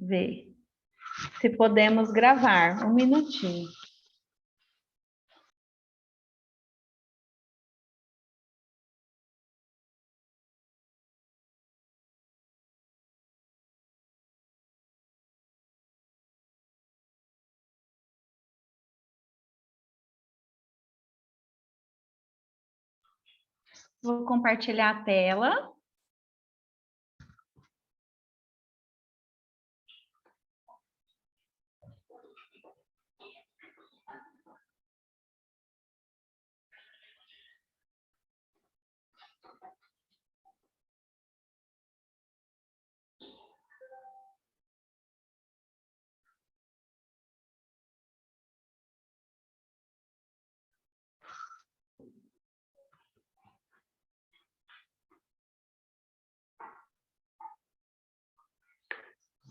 ver se podemos gravar. Um minutinho. Vou compartilhar a tela.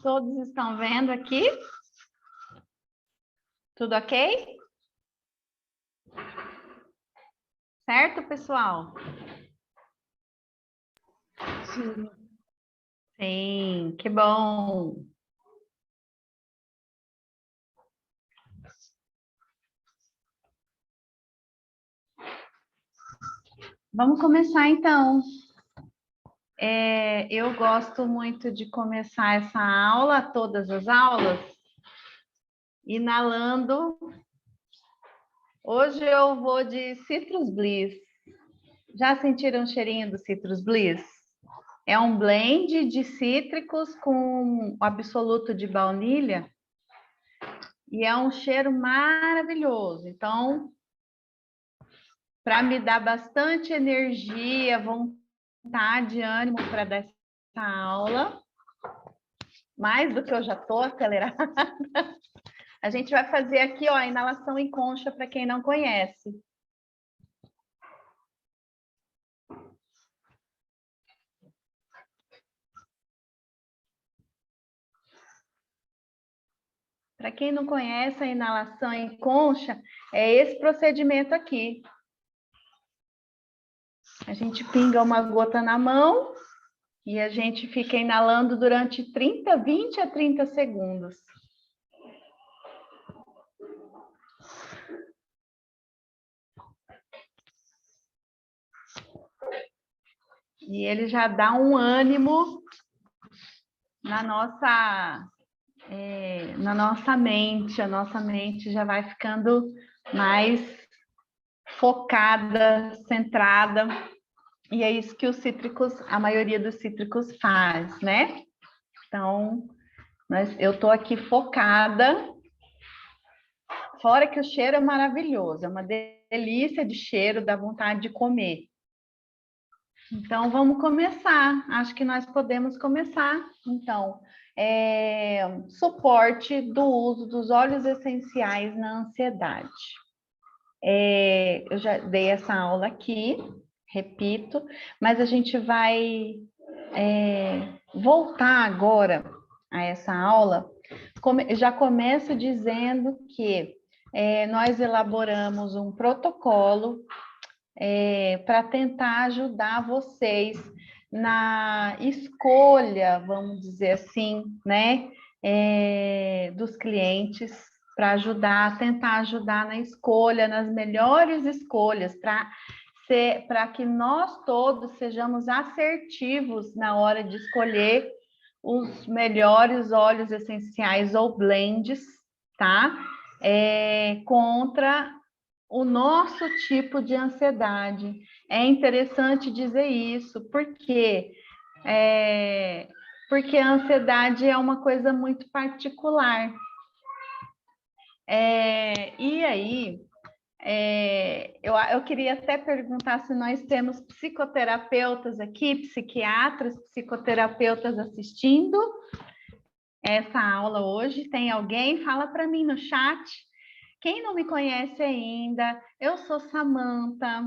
Todos estão vendo aqui? Tudo ok? Certo, pessoal? Sim. Sim, que bom. Vamos começar, então. Eu gosto muito de começar essa aula, todas as aulas, inalando. Hoje eu vou de Citrus Bliss. Já sentiram o cheirinho do Citrus Bliss? É um blend de cítricos com absoluto de baunilha e é um cheiro maravilhoso. Então, para me dar bastante energia, vontade, ânimo para dar essa aula, mais do que eu já estou acelerada, a gente vai fazer aqui, ó, a inalação em concha para quem não conhece. Para quem não conhece a inalação em concha, é esse procedimento aqui. A gente pinga uma gota na mão e a gente fica inalando durante 20 a 30 segundos. E ele já dá um ânimo na nossa mente. A nossa mente já vai ficando mais focada, centrada. E é isso que os cítricos, a maioria dos cítricos faz, né? Então, eu estou aqui focada. Fora que o cheiro é maravilhoso, é uma delícia de cheiro, dá vontade de comer. Então, vamos começar. Acho que nós podemos começar. Então, suporte do uso dos óleos essenciais na ansiedade. Eu já dei essa aula aqui, repito, mas a gente vai voltar agora a essa aula. Já começo dizendo que nós elaboramos um protocolo para tentar ajudar vocês na escolha, vamos dizer assim, né, dos clientes, para tentar ajudar na escolha, nas melhores escolhas, para que nós todos sejamos assertivos na hora de escolher os melhores óleos essenciais ou blends, tá? Contra o nosso tipo de ansiedade. É interessante dizer isso, porque a ansiedade é uma coisa muito particular. E aí, eu queria até perguntar se nós temos psicoterapeutas aqui, psiquiatras, psicoterapeutas assistindo essa aula hoje. Tem alguém? Fala para mim no chat. Quem não me conhece ainda, eu sou Samantha,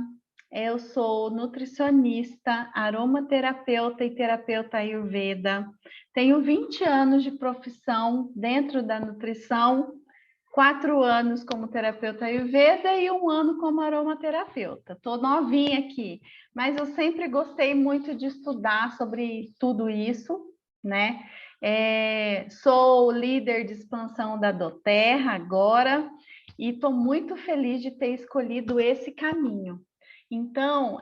eu sou nutricionista, aromaterapeuta e terapeuta Ayurveda. Tenho 20 anos de profissão dentro da nutrição, 4 anos como terapeuta Ayurveda e 1 ano como aromaterapeuta. Estou novinha aqui, mas eu sempre gostei muito de estudar sobre tudo isso, né? Sou líder de expansão da Doterra agora e estou muito feliz de ter escolhido esse caminho. Então,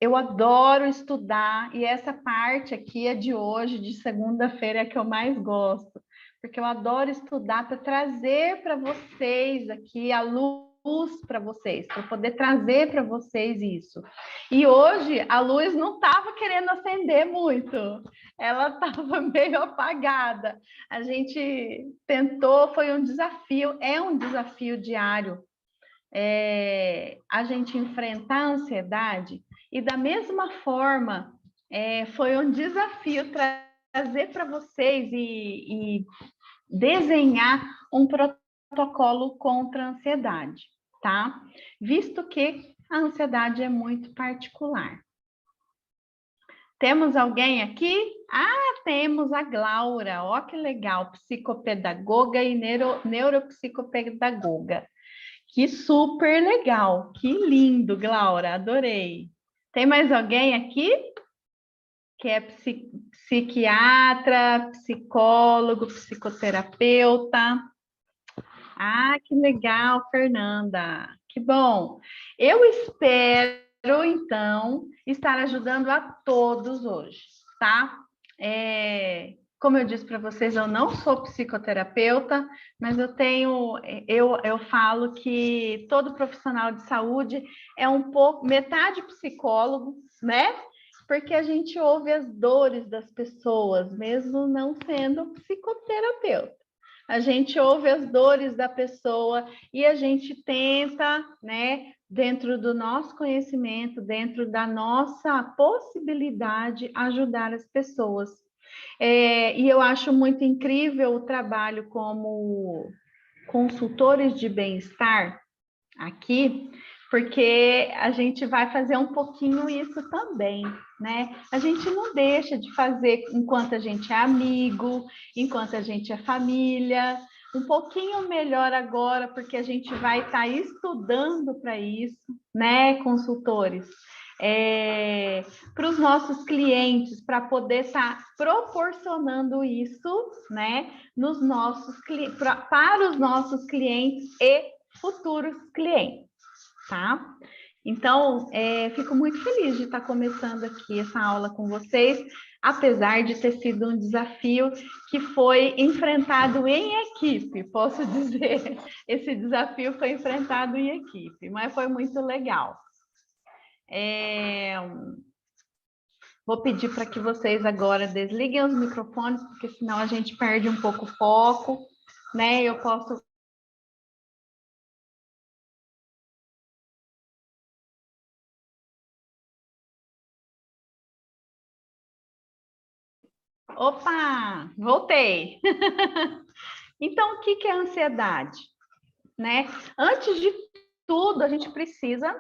eu adoro estudar e essa parte aqui é de hoje, de segunda-feira, é que eu mais gosto, porque eu adoro estudar para trazer para vocês aqui a luz para vocês, para poder trazer para vocês isso. E hoje a luz não estava querendo acender muito, ela estava meio apagada. A gente tentou, foi um desafio, é um desafio diário. A gente enfrentar a ansiedade e da mesma forma foi um desafio trazer para vocês e desenhar um protocolo contra a ansiedade, tá? Visto que a ansiedade é muito particular. Temos alguém aqui? Ah, temos a Glaura, ó que legal, psicopedagoga e neuropsicopedagoga. Que super legal, que lindo, Glaura, adorei. Tem mais alguém aqui? Que é psiquiatra, psicólogo, psicoterapeuta. Ah, que legal, Fernanda. Que bom. Eu espero, então, estar ajudando a todos hoje, tá? Como eu disse para vocês, eu não sou psicoterapeuta, mas eu falo que todo profissional de saúde é um pouco, metade psicólogo, né? Porque a gente ouve as dores das pessoas, mesmo não sendo psicoterapeuta. A gente ouve as dores da pessoa e a gente tenta, né, dentro do nosso conhecimento, dentro da nossa possibilidade, ajudar as pessoas. E eu acho muito incrível o trabalho como consultores de bem-estar aqui, porque a gente vai fazer um pouquinho isso também, né? A gente não deixa de fazer enquanto a gente é amigo, enquanto a gente é família, um pouquinho melhor agora, porque a gente vai estar estudando para isso, né, consultores? Para os nossos clientes, para poder estar proporcionando isso, né, para os nossos clientes e futuros clientes, tá? Então, fico muito feliz de estar começando aqui essa aula com vocês, apesar de ter sido um desafio que foi enfrentado em equipe, posso dizer. Esse desafio foi enfrentado em equipe, mas foi muito legal. Vou pedir para que vocês agora desliguem os microfones, porque senão a gente perde um pouco o foco, né? Eu posso... Opa, voltei. Então, o que é ansiedade? Né? Antes de tudo, a gente precisa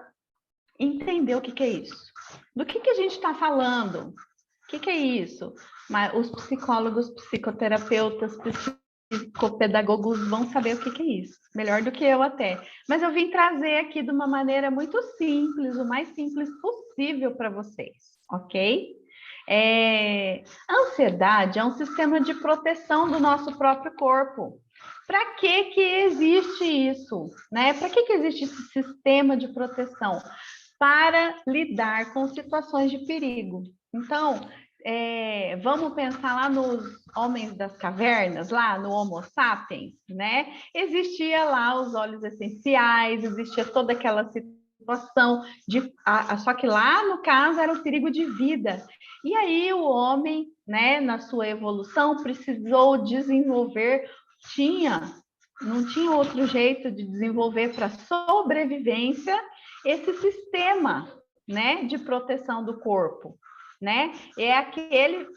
entender o que é isso. Do que a gente está falando? O que é isso? Mas os psicólogos, psicoterapeutas, psicopedagogos vão saber o que é isso, melhor do que eu até. Mas eu vim trazer aqui de uma maneira muito simples, o mais simples possível para vocês, ok? A ansiedade é um sistema de proteção do nosso próprio corpo. Para que existe isso? Né? Para que existe esse sistema de proteção? Para lidar com situações de perigo. Então, vamos pensar lá nos homens das cavernas, lá no Homo sapiens, né? Existia lá os óleos essenciais, existia toda aquela situação só que lá no caso era o perigo de vida. E aí o homem, né, na sua evolução, precisou desenvolver, não tinha outro jeito de desenvolver para sobrevivência esse sistema, né, de proteção do corpo, né? É aquele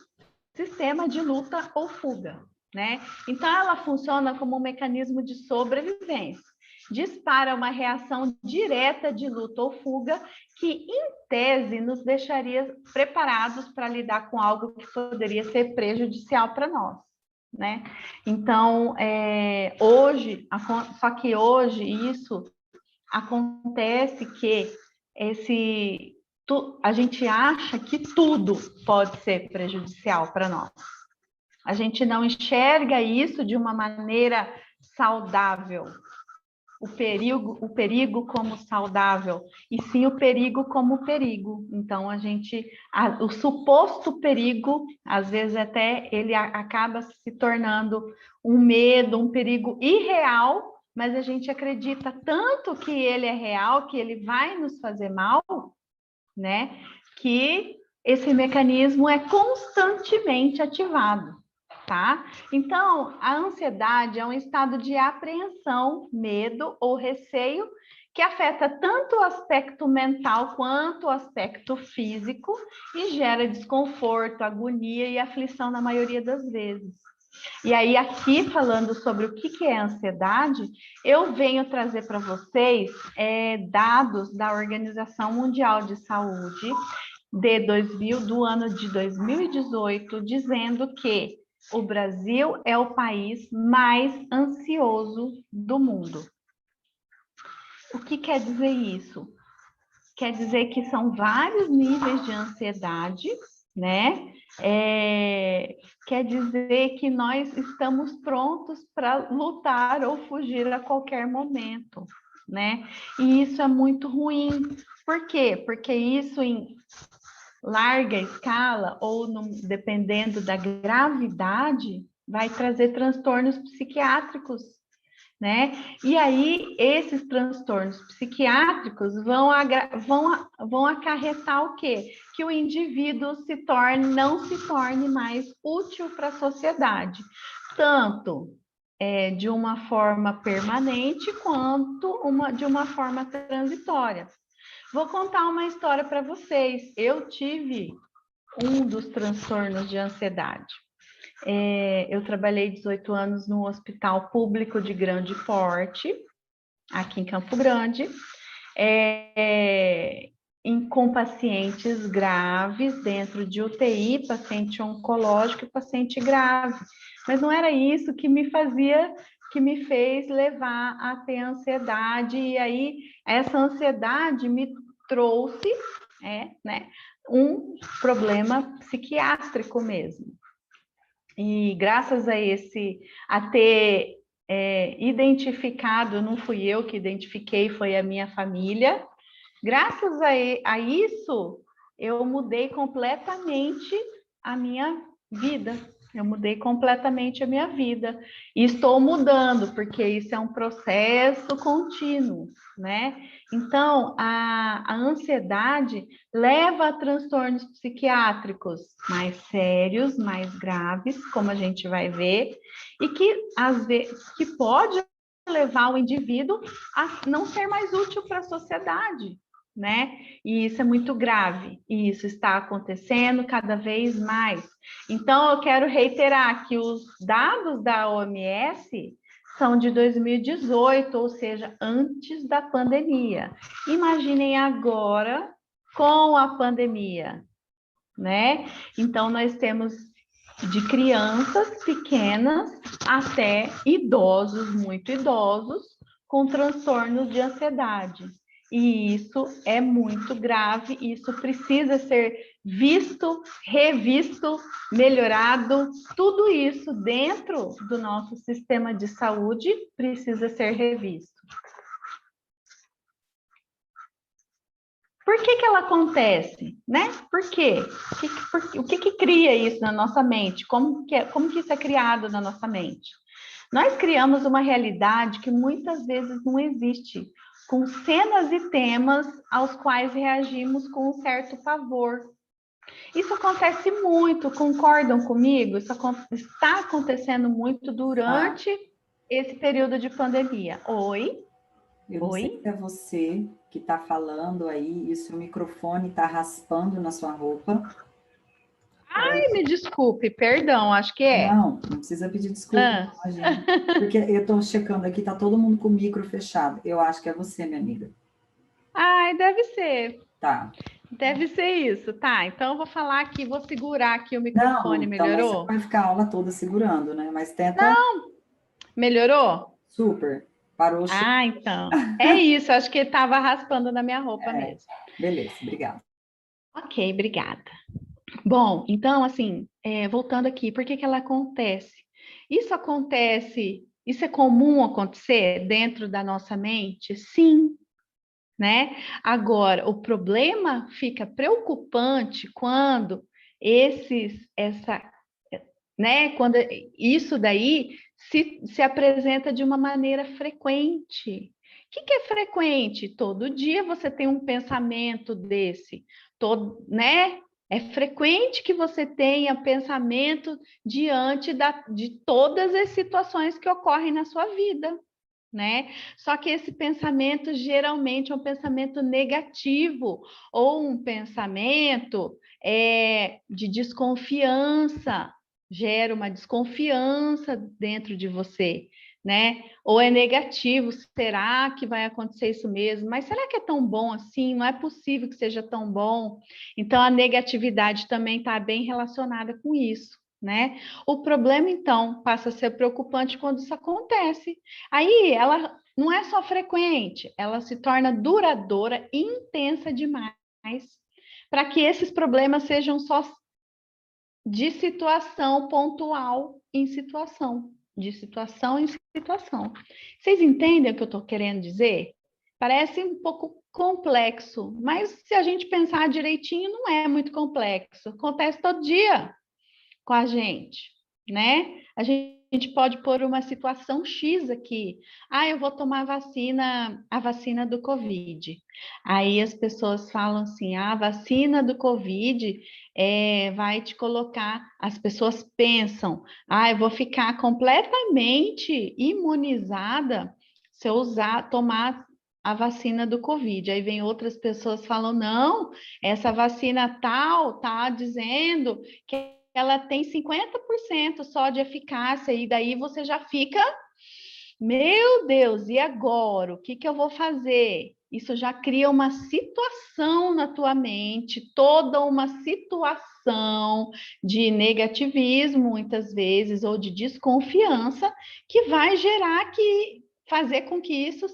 sistema de luta ou fuga, né? Então ela funciona como um mecanismo de sobrevivência. Dispara uma reação direta de luta ou fuga que, em tese, nos deixaria preparados para lidar com algo que poderia ser prejudicial para nós, né? Então, só que hoje isso acontece que a gente acha que tudo pode ser prejudicial para nós, A gente não enxerga isso de uma maneira saudável. O perigo como saudável, e sim o perigo como perigo. Então, o suposto perigo, às vezes até ele acaba se tornando um medo, um perigo irreal, mas a gente acredita tanto que ele é real, que ele vai nos fazer mal, né? Que esse mecanismo é constantemente ativado. Tá? Então, a ansiedade é um estado de apreensão, medo ou receio que afeta tanto o aspecto mental quanto o aspecto físico e gera desconforto, agonia e aflição na maioria das vezes. E aí, aqui falando sobre o que é ansiedade, eu venho trazer para vocês dados da Organização Mundial de Saúde do ano de 2018, dizendo que o Brasil é o país mais ansioso do mundo. O que quer dizer isso? Quer dizer que são vários níveis de ansiedade, né? Quer dizer que nós estamos prontos para lutar ou fugir a qualquer momento, né? E isso é muito ruim. Por quê? Porque isso em larga escala, ou dependendo da gravidade, vai trazer transtornos psiquiátricos, né? E aí, esses transtornos psiquiátricos vão acarretar o quê? Que o indivíduo não se torne mais útil para a sociedade, tanto de uma forma permanente, quanto de uma forma transitória. Vou contar uma história para vocês. Eu tive um dos transtornos de ansiedade. Eu trabalhei 18 anos no hospital público de grande porte, aqui em Campo Grande, com pacientes graves dentro de UTI, paciente oncológico e paciente grave. Mas não era isso que me fez levar a ter ansiedade, e aí essa ansiedade me trouxe, né, um problema psiquiátrico mesmo. E graças a ter identificado, não fui eu que identifiquei, foi a minha família. Graças a isso, eu mudei completamente a minha vida. Eu mudei completamente a minha vida. E estou mudando, porque isso é um processo contínuo, né? Então, a ansiedade leva a transtornos psiquiátricos mais sérios, mais graves, como a gente vai ver, e que, às vezes, que pode levar o indivíduo a não ser mais útil para a sociedade, né? E isso é muito grave, e isso está acontecendo cada vez mais. Então, eu quero reiterar que os dados da OMS são de 2018, ou seja, antes da pandemia. Imaginem agora com a pandemia, né? Então, nós temos de crianças pequenas até idosos, muito idosos, com transtornos de ansiedade. E isso é muito grave, isso precisa ser visto, revisto, melhorado. Tudo isso dentro do nosso sistema de saúde precisa ser revisto. Por que ela acontece, né? Por quê? O que cria isso na nossa mente? Como que isso é criado na nossa mente? Nós criamos uma realidade que muitas vezes não existe, com cenas e temas aos quais reagimos com um certo pavor. Isso acontece muito, concordam comigo? Isso está acontecendo muito durante esse período de pandemia. Oi? Eu não sei se é você que está falando aí, e o seu microfone está raspando na sua roupa. Ai, me desculpe, perdão, acho que é. Não precisa pedir desculpa, imagina. Porque eu estou checando aqui, está todo mundo com o micro fechado. Eu acho que é você, minha amiga. Ai, deve ser. Tá. Deve ser isso, tá? Então eu vou falar aqui, vou segurar aqui o Não, microfone, então, mas você melhorou? vai ficar a aula toda segurando, né? Mas tenta. Não, melhorou? Super. Parou. Ah, então. É isso, acho que estava raspando na minha roupa mesmo. Beleza, obrigada. Ok, obrigada. Bom, então, assim, voltando aqui, por que que ela acontece? Isso é comum acontecer dentro da nossa mente? Sim, né? Agora, o problema fica preocupante quando essa, né? Quando isso daí se apresenta de uma maneira frequente. O que é frequente? Todo dia você tem um pensamento desse, né? É frequente que você tenha pensamento diante de todas as situações que ocorrem na sua vida, né? Só que esse pensamento geralmente é um pensamento negativo ou um pensamento de desconfiança, gera uma desconfiança dentro de você, né? Ou é negativo, será que vai acontecer isso mesmo? Mas será que é tão bom assim? Não é possível que seja tão bom. Então a negatividade também está bem relacionada com isso, né? O problema, então, passa a ser preocupante quando isso acontece. Aí ela não é só frequente, ela se torna duradoura, intensa demais, para que esses problemas sejam só de situação pontual em situação, de situação em situação. Vocês entendem o que eu estou querendo dizer? Parece um pouco complexo, mas se a gente pensar direitinho, não é muito complexo. Acontece todo dia com a gente, né? A gente pode pôr uma situação X aqui. Ah, eu vou tomar a vacina do Covid. Aí as pessoas falam assim: ah, a vacina do Covid vai te colocar. As pessoas pensam: ah, eu vou ficar completamente imunizada se eu tomar a vacina do Covid. Aí vem outras pessoas falam: não, essa vacina tal tá dizendo que ela tem 50% só de eficácia, e daí você já fica, meu Deus, e agora? O que que eu vou fazer? Isso já cria uma situação na tua mente, toda uma situação de negativismo, muitas vezes, ou de desconfiança, que vai fazer com que isso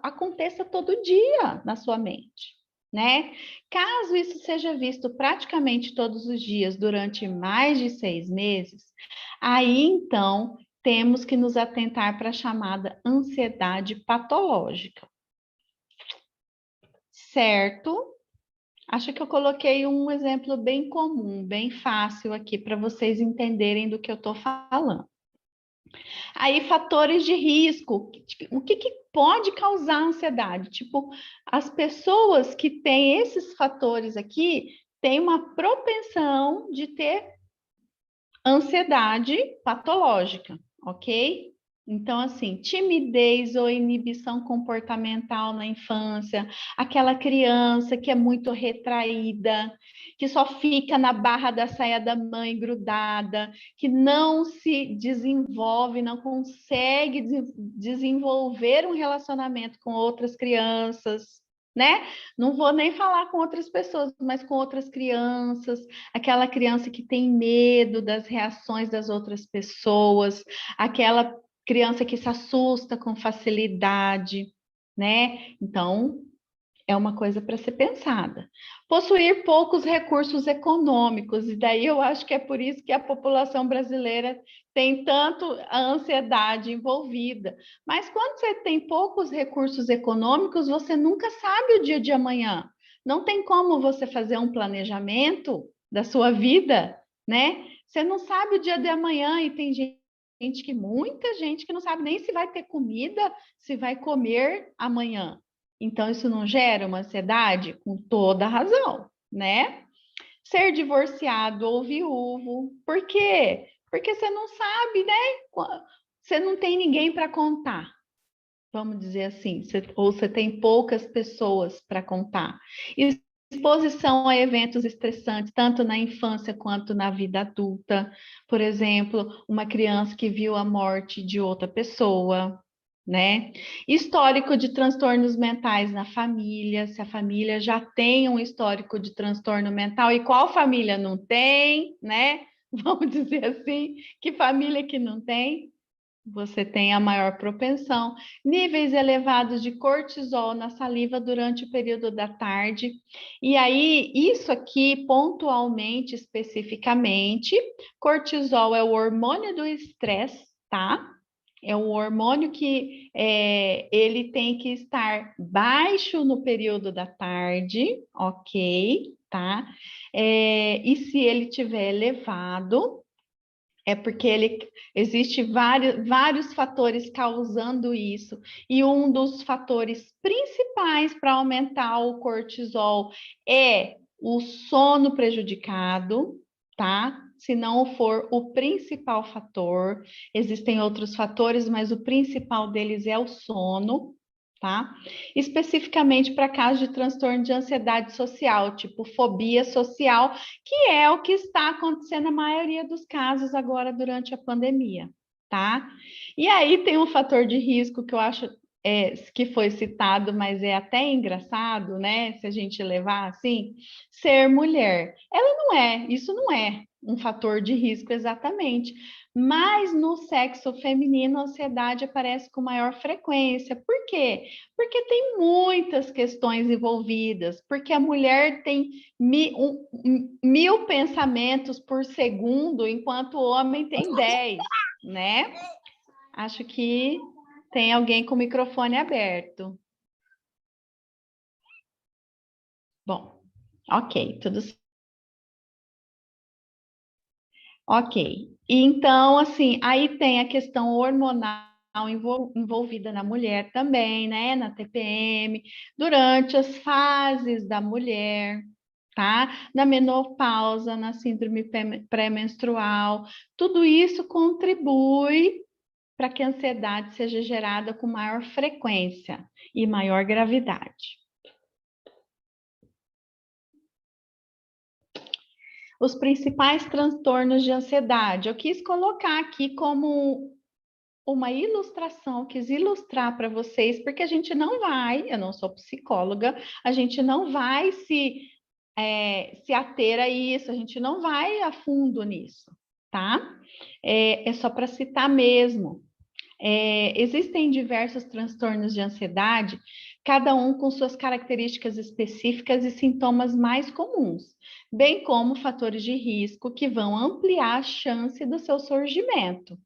aconteça todo dia na sua mente, né? Caso isso seja visto praticamente todos os dias durante mais de 6 meses, aí então temos que nos atentar para a chamada ansiedade patológica, certo? Acho que eu coloquei um exemplo bem comum, bem fácil aqui para vocês entenderem do que eu estou falando. Aí, fatores de risco. O que, que pode causar ansiedade? Tipo, as pessoas que têm esses fatores aqui têm uma propensão de ter ansiedade patológica, ok? Então, assim, timidez ou inibição comportamental na infância, aquela criança que é muito retraída, que só fica na barra da saia da mãe grudada, que não se desenvolve, não consegue desenvolver um relacionamento com outras crianças, né? Não vou nem falar com outras pessoas, mas com outras crianças, aquela criança que tem medo das reações das outras pessoas, aquela criança que se assusta com facilidade, né? Então, é uma coisa para ser pensada. Possuir poucos recursos econômicos, e daí eu acho que é por isso que a população brasileira tem tanto a ansiedade envolvida. Mas quando você tem poucos recursos econômicos, você nunca sabe o dia de amanhã. Não tem como você fazer um planejamento da sua vida, né? Você não sabe o dia de amanhã e tem muita gente que não sabe nem se vai ter comida, se vai comer amanhã. Então, isso não gera uma ansiedade? Com toda razão, né? Ser divorciado ou viúvo. Por quê? Porque você não sabe, né? Você não tem ninguém para contar, vamos dizer assim, ou você tem poucas pessoas para contar. Exposição a eventos estressantes, tanto na infância quanto na vida adulta. Por exemplo, uma criança que viu a morte de outra pessoa, né? Histórico de transtornos mentais na família, se a família já tem um histórico de transtorno mental, e qual família não tem, né? Vamos dizer assim, que família que não tem? Você tem a maior propensão. Níveis elevados de cortisol na saliva durante o período da tarde. E aí, isso aqui, pontualmente, especificamente, cortisol é o hormônio do estresse, tá? É um hormônio que ele tem que estar baixo no período da tarde, ok, tá? E se ele tiver elevado, é porque existe vários fatores causando isso. E um dos fatores principais para aumentar o cortisol é o sono prejudicado, tá? Se não for o principal fator, existem outros fatores, mas o principal deles é o sono, tá? Especificamente para casos de transtorno de ansiedade social, tipo fobia social, que é o que está acontecendo na maioria dos casos agora durante a pandemia, tá? E aí tem um fator de risco que eu acho que foi citado, mas é até engraçado, né? Se a gente levar assim, ser mulher. Isso não é um fator de risco exatamente, mas no sexo feminino a ansiedade aparece com maior frequência. Por quê? Porque tem muitas questões envolvidas, porque a mulher tem 1000 pensamentos por segundo, enquanto o homem tem 10, né? Acho que tem alguém com o microfone aberto. Bom, ok, tudo certo. Ok. Então, assim, aí tem a questão hormonal envolvida na mulher também, né? Na TPM, durante as fases da mulher, tá? Na menopausa, na síndrome pré-menstrual. Tudo isso contribui para que a ansiedade seja gerada com maior frequência e maior gravidade. Os principais transtornos de ansiedade. Eu quis colocar aqui como uma ilustração, quis ilustrar para vocês, porque a gente não vai, eu não sou psicóloga, a gente não vai se ater a isso, a gente não vai a fundo nisso, tá? É só para citar mesmo. Existem diversos transtornos de ansiedade, cada um com suas características específicas e sintomas mais comuns, bem como fatores de risco que vão ampliar a chance do seu surgimento,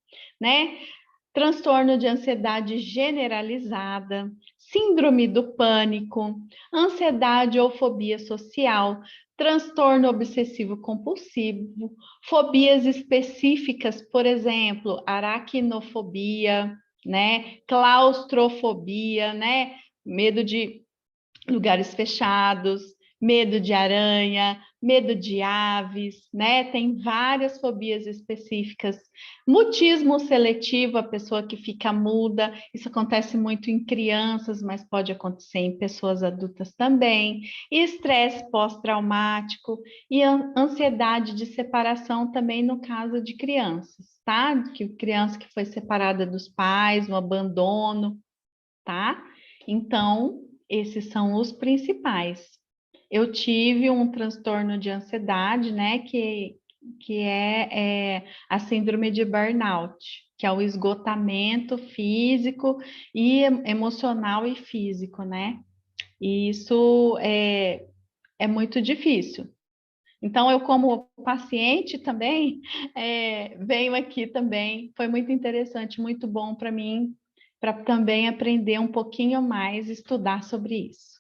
né? Transtorno de ansiedade generalizada, síndrome do pânico, ansiedade ou fobia social, transtorno obsessivo compulsivo, fobias específicas, por exemplo, aracnofobia, né, claustrofobia, né, medo de lugares fechados, medo de aranha, medo de aves, né? Tem várias fobias específicas. Mutismo seletivo, a pessoa que fica muda, isso acontece muito em crianças, mas pode acontecer em pessoas adultas também. Estresse pós-traumático e ansiedade de separação também no caso de crianças, tá? Que criança que foi separada dos pais, um abandono, tá? Então, esses são os principais. Eu tive um transtorno de ansiedade, né, que é a síndrome de burnout, que é o esgotamento físico e emocional e físico, né? E isso é muito difícil. Então, eu, como paciente também, venho aqui também. Foi muito interessante, muito bom para mim, para também aprender um pouquinho mais, estudar sobre isso.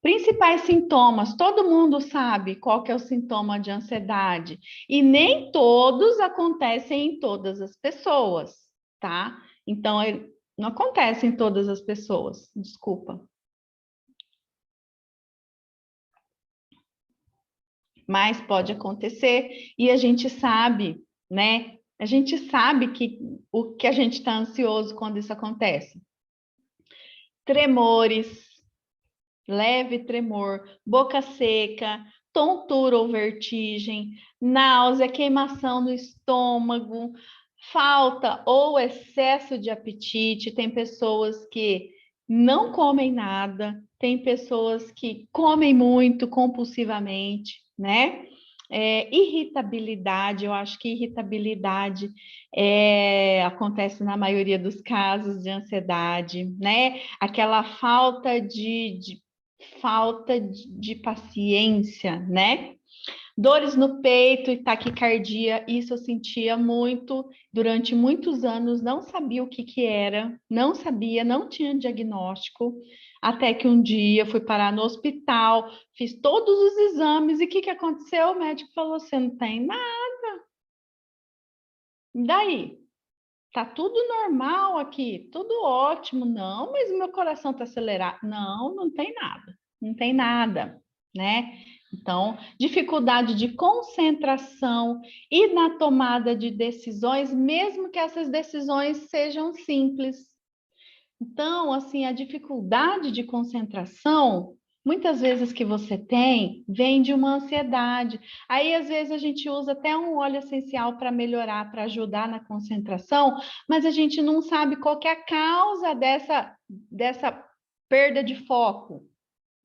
Principais sintomas, todo mundo sabe qual que é o sintoma de ansiedade, e nem todos acontecem em todas as pessoas, tá? Então, não acontece em todas as pessoas, desculpa. Mas pode acontecer, e a gente sabe, né? A gente sabe que o que a gente está ansioso quando isso acontece. Tremores, leve tremor, boca seca, tontura ou vertigem, náusea, queimação no estômago, falta ou excesso de apetite. Tem pessoas que não comem nada, tem pessoas que comem muito compulsivamente, né? Irritabilidade, eu acho que irritabilidade acontece na maioria dos casos de ansiedade, né? Aquela falta de paciência, né? Dores no peito e taquicardia, isso eu sentia muito durante muitos anos, não sabia o que que era, não sabia, não tinha diagnóstico, até que um dia fui parar no hospital, fiz todos os exames e o que que aconteceu? O médico falou: você não tem nada. E daí? Tá tudo normal aqui, tudo ótimo. Não, mas meu coração tá acelerado. Não, não tem nada. Não tem nada, né? Então, dificuldade de concentração e na tomada de decisões, mesmo que essas decisões sejam simples. Então, assim, a dificuldade de concentração, muitas vezes que você tem, vem de uma ansiedade. Aí, às vezes, a gente usa até um óleo essencial para melhorar, para ajudar na concentração, mas a gente não sabe qual que é a causa dessa perda de foco,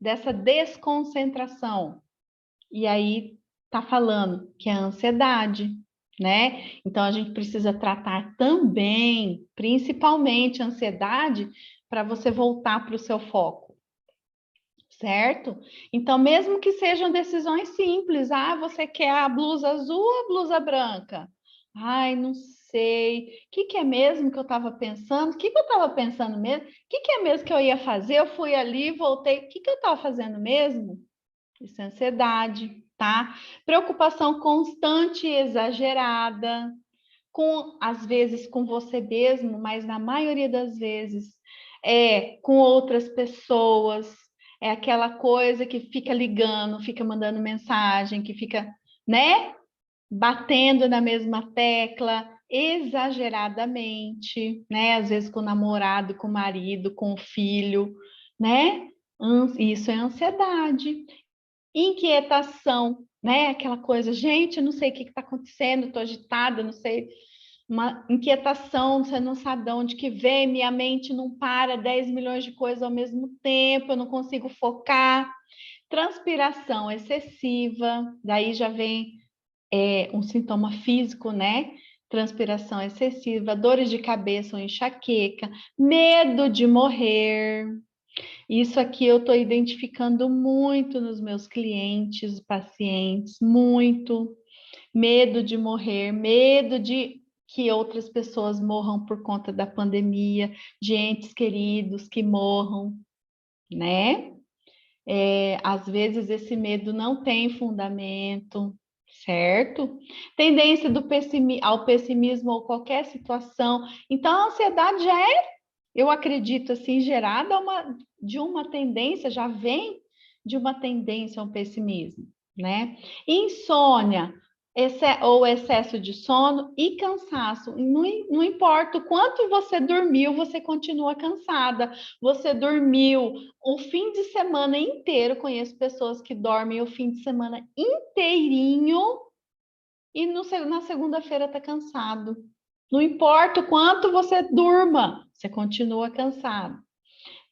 dessa desconcentração. E aí, tá falando que é a ansiedade, né? Então, a gente precisa tratar também, principalmente, a ansiedade, para você voltar para o seu foco, certo? Então, mesmo que sejam decisões simples, você quer a blusa azul ou a blusa branca? Ai, não sei. O que é mesmo que eu estava pensando? O que eu estava pensando mesmo? O que é mesmo que eu ia fazer? Eu fui ali, voltei. O que eu estava fazendo mesmo? Isso é ansiedade, tá? Preocupação constante e exagerada, às vezes com você mesmo, mas na maioria das vezes com outras pessoas. É aquela coisa que fica ligando, fica mandando mensagem, que fica, né, batendo na mesma tecla exageradamente, né? Às vezes com o namorado, com o marido, com o filho, né? Isso é ansiedade. Inquietação, né? Aquela coisa, gente, eu não sei o que está acontecendo, estou agitada, não sei. Uma inquietação, você não sabe de onde que vem, minha mente não para, 10 milhões de coisas ao mesmo tempo, eu não consigo focar. Transpiração excessiva, daí já vem um sintoma físico, né? Transpiração excessiva, dores de cabeça ou enxaqueca, medo de morrer. Isso aqui eu estou identificando muito nos meus clientes, pacientes, muito medo de morrer, medo de que outras pessoas morram por conta da pandemia, de entes queridos que morram, né? Às vezes esse medo não tem fundamento, certo? Tendência ao pessimismo ou qualquer situação. Então, a ansiedade já eu acredito assim, gerada de uma tendência, já vem de uma tendência ao pessimismo, né? Insônia, ou excesso de sono e cansaço. Não importa o quanto você dormiu, você continua cansada. Você dormiu o fim de semana inteiro, conheço pessoas que dormem o fim de semana inteirinho e na segunda-feira está cansado. Não importa o quanto você durma, você continua cansado.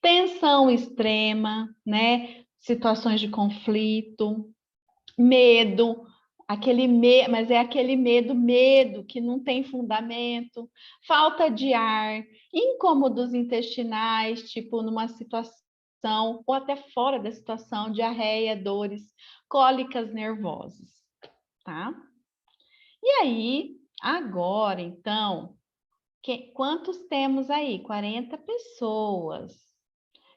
Tensão extrema, né? Situações de conflito, medo, mas é aquele medo que não tem fundamento, falta de ar, incômodos intestinais, tipo numa situação, ou até fora da situação, diarreia, dores, cólicas nervosas, tá? E aí, agora, então, quantos temos aí? 40 pessoas.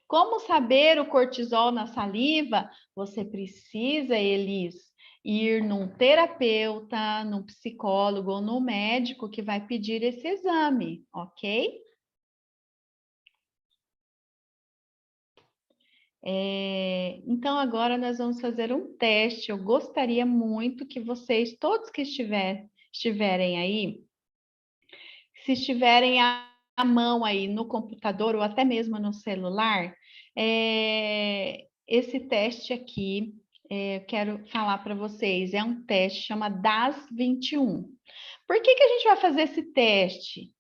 Como saber o cortisol na saliva? Você precisa, Elis, ir num terapeuta, num psicólogo ou num médico que vai pedir esse exame, ok? Então, agora nós vamos fazer um teste. Eu gostaria muito que vocês, todos que estiverem aí, se estiverem à mão aí no computador ou até mesmo no celular, esse teste aqui, eu quero falar para vocês, é um teste, chama DAS 21. Por que a gente vai fazer esse teste?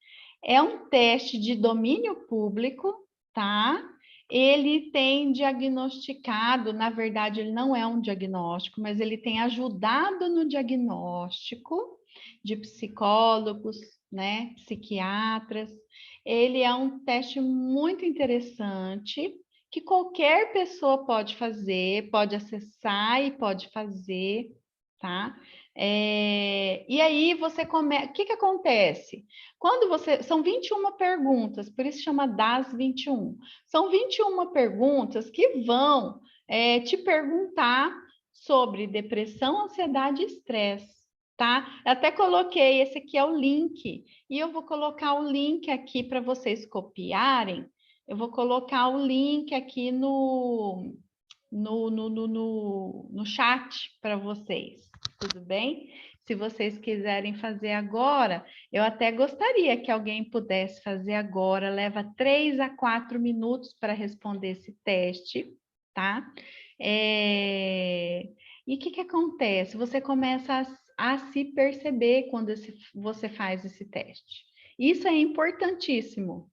É um teste de domínio público, tá? ele tem diagnosticado, na verdade, ele não é um diagnóstico, mas ele tem ajudado no diagnóstico de psicólogos, né, psiquiatras. Ele é um teste muito interessante que qualquer pessoa pode fazer, pode acessar e pode fazer, tá? E aí você começa. O que que acontece? Quando você. São 21 perguntas, por isso chama das 21. São 21 perguntas que vão te perguntar sobre depressão, ansiedade e estresse, tá? Eu até coloquei, esse aqui é o link, e eu vou colocar o link aqui para vocês copiarem. Eu vou colocar o link aqui no chat para vocês, tudo bem? Se vocês quiserem fazer agora, eu até gostaria que alguém pudesse fazer agora, leva 3 a 4 minutos para responder esse teste, tá? E o que acontece? Você começa a se perceber quando você faz esse teste. Isso é importantíssimo.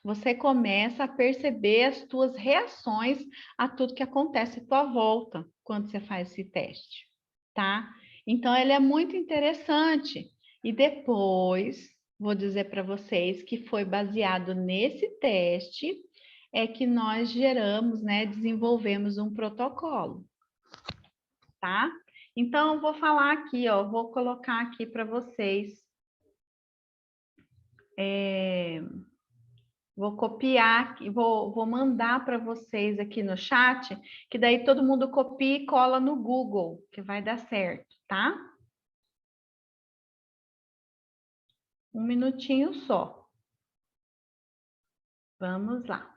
Você começa a perceber as tuas reações a tudo que acontece à tua volta quando você faz esse teste, tá? Então, ele é muito interessante. E depois, vou dizer para vocês que foi baseado nesse teste é que nós geramos, né, desenvolvemos um protocolo, tá? Então, vou falar aqui, ó, vou colocar aqui para vocês. Vou copiar, vou mandar para vocês aqui no chat, que daí todo mundo copia e cola no Google, que vai dar certo, tá? Um minutinho só. Vamos lá.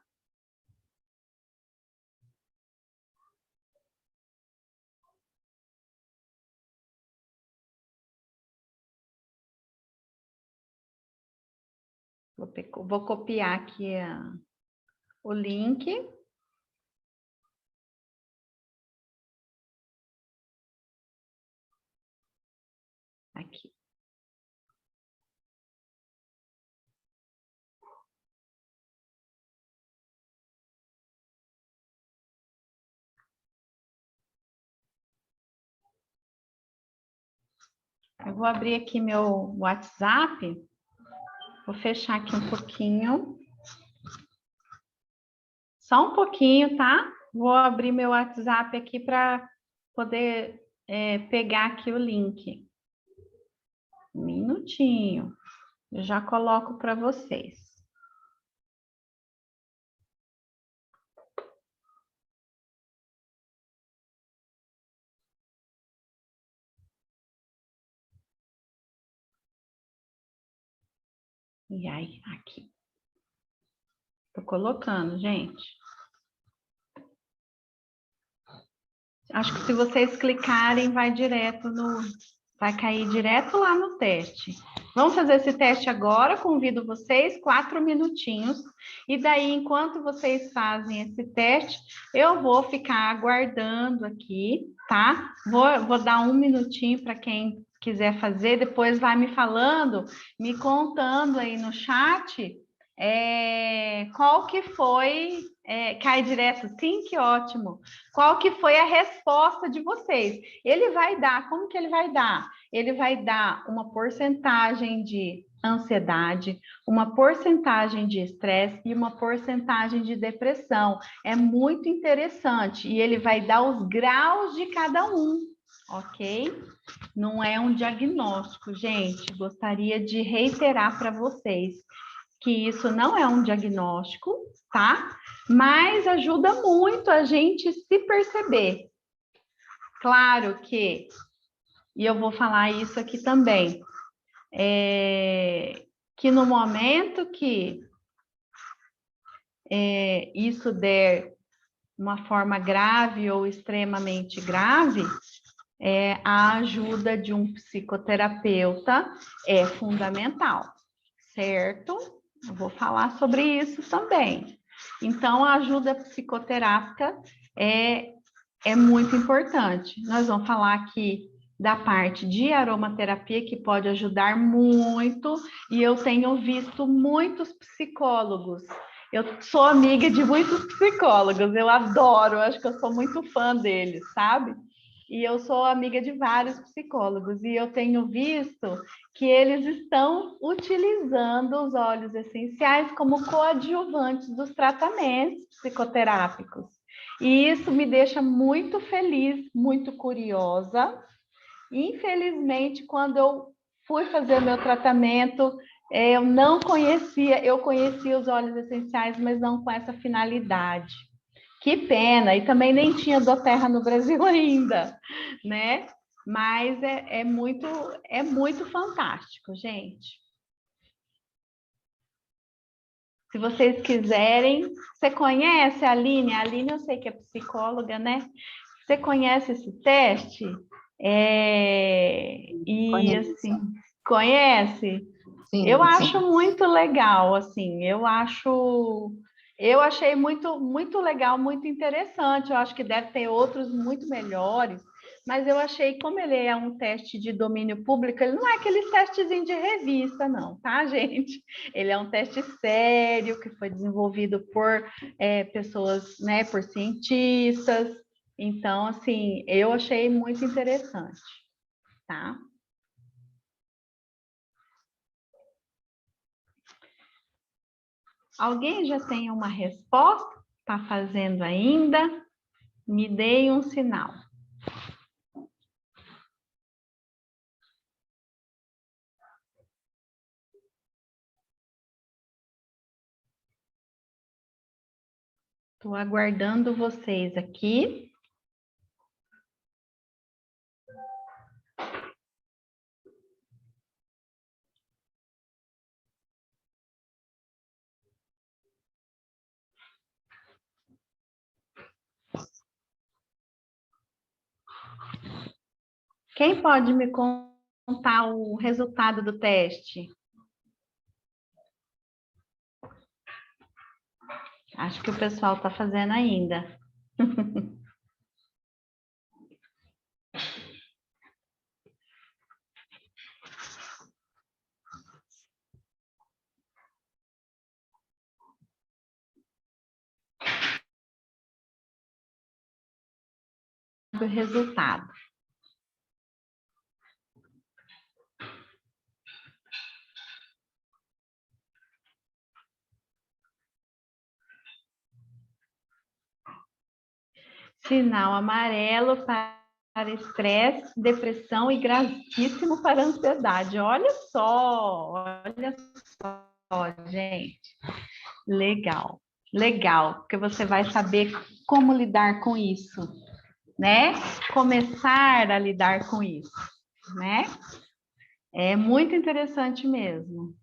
Vou copiar aqui o link. Aqui. Eu vou abrir aqui meu WhatsApp. Vou fechar aqui um pouquinho. Só um pouquinho, tá? Vou abrir meu WhatsApp aqui para poder pegar aqui o link. Um minutinho. Eu já coloco para vocês. E aí, aqui. Tô colocando, gente. Acho que se vocês clicarem, vai cair direto lá no teste. Vamos fazer esse teste agora, convido vocês, 4 minutinhos. E daí, enquanto vocês fazem esse teste, eu vou ficar aguardando aqui, tá? Vou dar um minutinho para quem quiser fazer, depois vai me falando, me contando aí no chat, qual que foi... cai direto, sim, que ótimo. Qual que foi a resposta de vocês? Ele vai dar, como que ele vai dar? Ele vai dar uma porcentagem de ansiedade, uma porcentagem de estresse e uma porcentagem de depressão. É muito interessante. E ele vai dar os graus de cada um, ok? Não é um diagnóstico, gente. Gostaria de reiterar para vocês que isso não é um diagnóstico, tá? Mas ajuda muito a gente se perceber. Claro que, e eu vou falar isso aqui também, que no momento que isso der uma forma grave ou extremamente grave, a ajuda de um psicoterapeuta é fundamental, certo? Eu vou falar sobre isso também. Então, a ajuda psicoterápica é muito importante. Nós vamos falar aqui da parte de aromaterapia, que pode ajudar muito, e eu tenho visto muitos psicólogos Eu sou amiga de muitos psicólogos, eu adoro, acho que eu sou muito fã deles, sabe? E eu sou amiga de vários psicólogos e eu tenho visto que eles estão utilizando os óleos essenciais como coadjuvantes dos tratamentos psicoterápicos. E isso me deixa muito feliz, muito curiosa. Infelizmente, quando eu fui fazer meu tratamento, eu não conhecia, eu conhecia os óleos essenciais, mas não com essa finalidade. Que pena, e também nem tinha doTERRA no Brasil ainda, né? Mas é muito fantástico, gente. Se vocês quiserem, você conhece a Aline? A Aline eu sei que é psicóloga, né? Você conhece esse teste? E assim, conhece? Sim, Eu sim. acho muito legal, assim, eu achei muito legal, muito interessante. Eu acho que deve ter outros muito melhores, mas eu achei, como ele é um teste de domínio público, ele não é aquele testezinho de revista, não, tá, gente? Ele é um teste sério que foi desenvolvido por pessoas, né, por cientistas. Então, assim, eu achei muito interessante, tá? Alguém já tem uma resposta? Está fazendo ainda? Me deem um sinal. Estou aguardando vocês aqui. Quem pode me contar o resultado do teste? Acho que o pessoal está fazendo ainda. O resultado. Sinal amarelo para estresse, depressão e gravíssimo para ansiedade. Olha só, gente. Legal, legal, porque você vai saber como lidar com isso, né? Começar a lidar com isso, né? É muito interessante mesmo.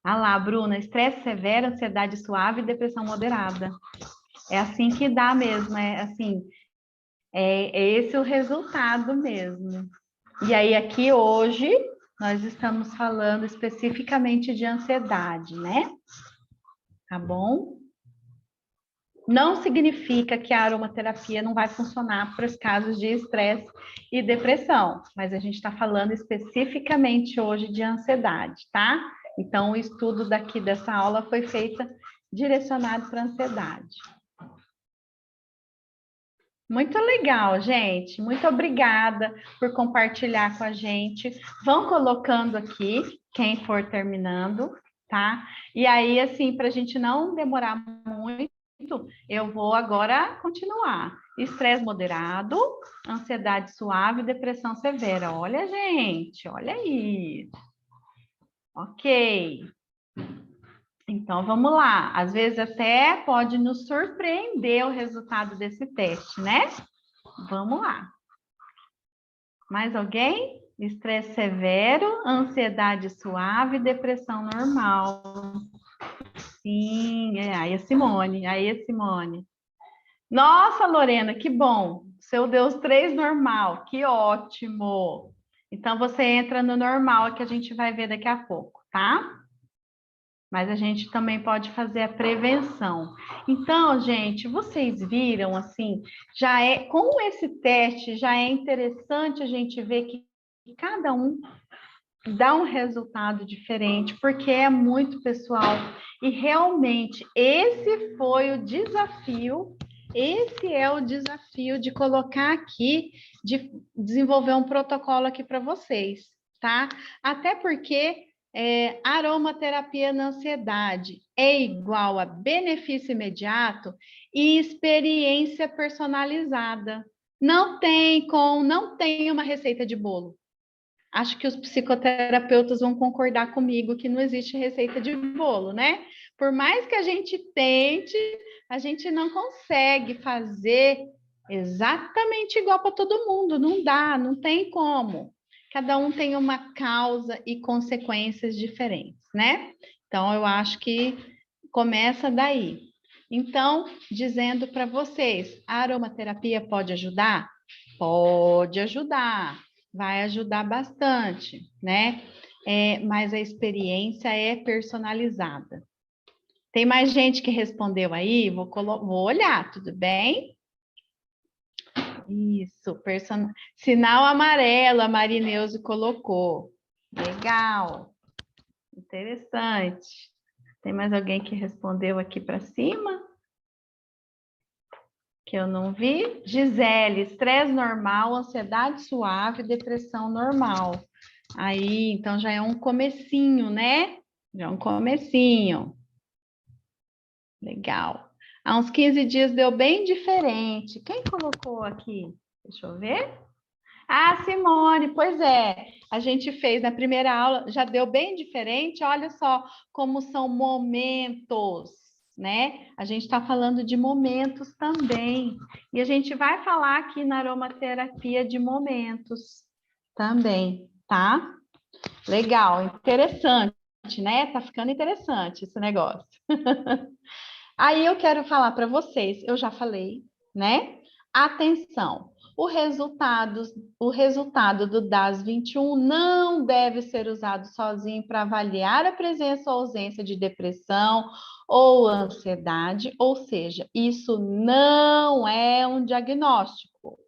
Ah lá, Bruna, estresse severo, ansiedade suave e depressão moderada. É assim que dá mesmo, é assim, é esse o resultado mesmo. E aí, aqui hoje, nós estamos falando especificamente de ansiedade, né? Tá bom? Não significa que a aromaterapia não vai funcionar para os casos de estresse e depressão, mas a gente está falando especificamente hoje de ansiedade, tá? Então, o estudo daqui dessa aula foi feito direcionado para ansiedade. Muito legal, gente. Muito obrigada por compartilhar com a gente. Vão colocando aqui quem for terminando, tá? E aí, assim, para a gente não demorar muito, eu vou agora continuar. Estresse moderado, ansiedade suave, depressão severa. Olha, gente, olha aí. Ok. Então, vamos lá. Às vezes até pode nos surpreender o resultado desse teste, né? Vamos lá. Mais alguém? Estresse severo, ansiedade suave, depressão normal. Sim, aí a Simone, aí a Simone. Nossa, Lorena, que bom. Seu Deus 3 normal, que ótimo. Então você entra no normal que a gente vai ver daqui a pouco, tá? Mas a gente também pode fazer a prevenção. Então, gente, vocês viram assim, já é com esse teste já é interessante a gente ver que cada um dá um resultado diferente, porque é muito pessoal. E realmente, esse foi o desafio, esse é o desafio de colocar aqui, de desenvolver um protocolo aqui para vocês, tá? Até porque aromaterapia na ansiedade é igual a benefício imediato e experiência personalizada. Não tem uma receita de bolo. Acho que os psicoterapeutas vão concordar comigo que não existe receita de bolo, né? Por mais que a gente tente, a gente não consegue fazer exatamente igual para todo mundo. Não dá, não tem como. Cada um tem uma causa e consequências diferentes, né? Então, eu acho que começa daí. Então, dizendo para vocês, a aromaterapia pode ajudar? Pode ajudar, vai ajudar bastante, né? Mas a experiência é personalizada. Tem mais gente que respondeu aí? Vou olhar, tudo bem? Isso, sinal amarelo, a Marineuze colocou. Legal, interessante. Tem mais alguém que respondeu aqui para cima? Que eu não vi. Gisele, estresse normal, ansiedade suave, depressão normal. Aí, então já é um comecinho, né? Já é um comecinho. Legal. Há uns 15 dias deu bem diferente. Quem colocou aqui? Deixa eu ver. Ah, Simone, pois é. A gente fez na primeira aula, já deu bem diferente. Olha só como são momentos, né? A gente está falando de momentos também. E a gente vai falar aqui na aromaterapia de momentos também, tá? Legal, interessante, né? Tá ficando interessante esse negócio. Aí eu quero falar para vocês, eu já falei, né? Atenção, o resultado do DAS 21 não deve ser usado sozinho para avaliar a presença ou ausência de depressão ou ansiedade, ou seja, isso não é um diagnóstico.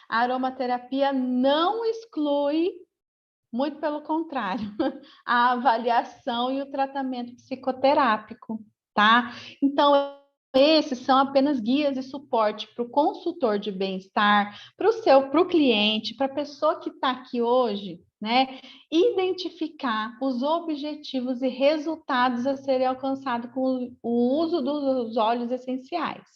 A aromaterapia não exclui, muito pelo contrário, a avaliação e o tratamento psicoterápico, tá? Então, esses são apenas guias e suporte para o consultor de bem-estar, para o cliente, para a pessoa que está aqui hoje, né? Identificar os objetivos e resultados a serem alcançados com o uso dos óleos essenciais,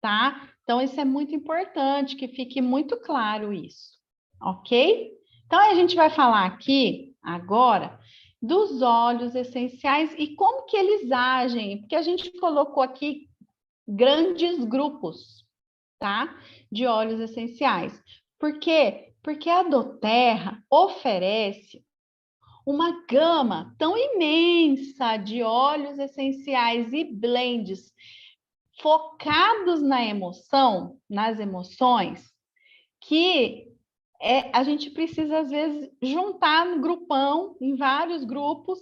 tá? Então, isso é muito importante, que fique muito claro isso, ok? Então, a gente vai falar aqui, agora, dos óleos essenciais e como que eles agem, porque a gente colocou aqui grandes grupos, tá? De óleos essenciais. Por quê? Porque a doTERRA oferece uma gama tão imensa de óleos essenciais e blends focados na emoção, nas emoções, que a gente precisa, às vezes, juntar no grupão, em vários grupos,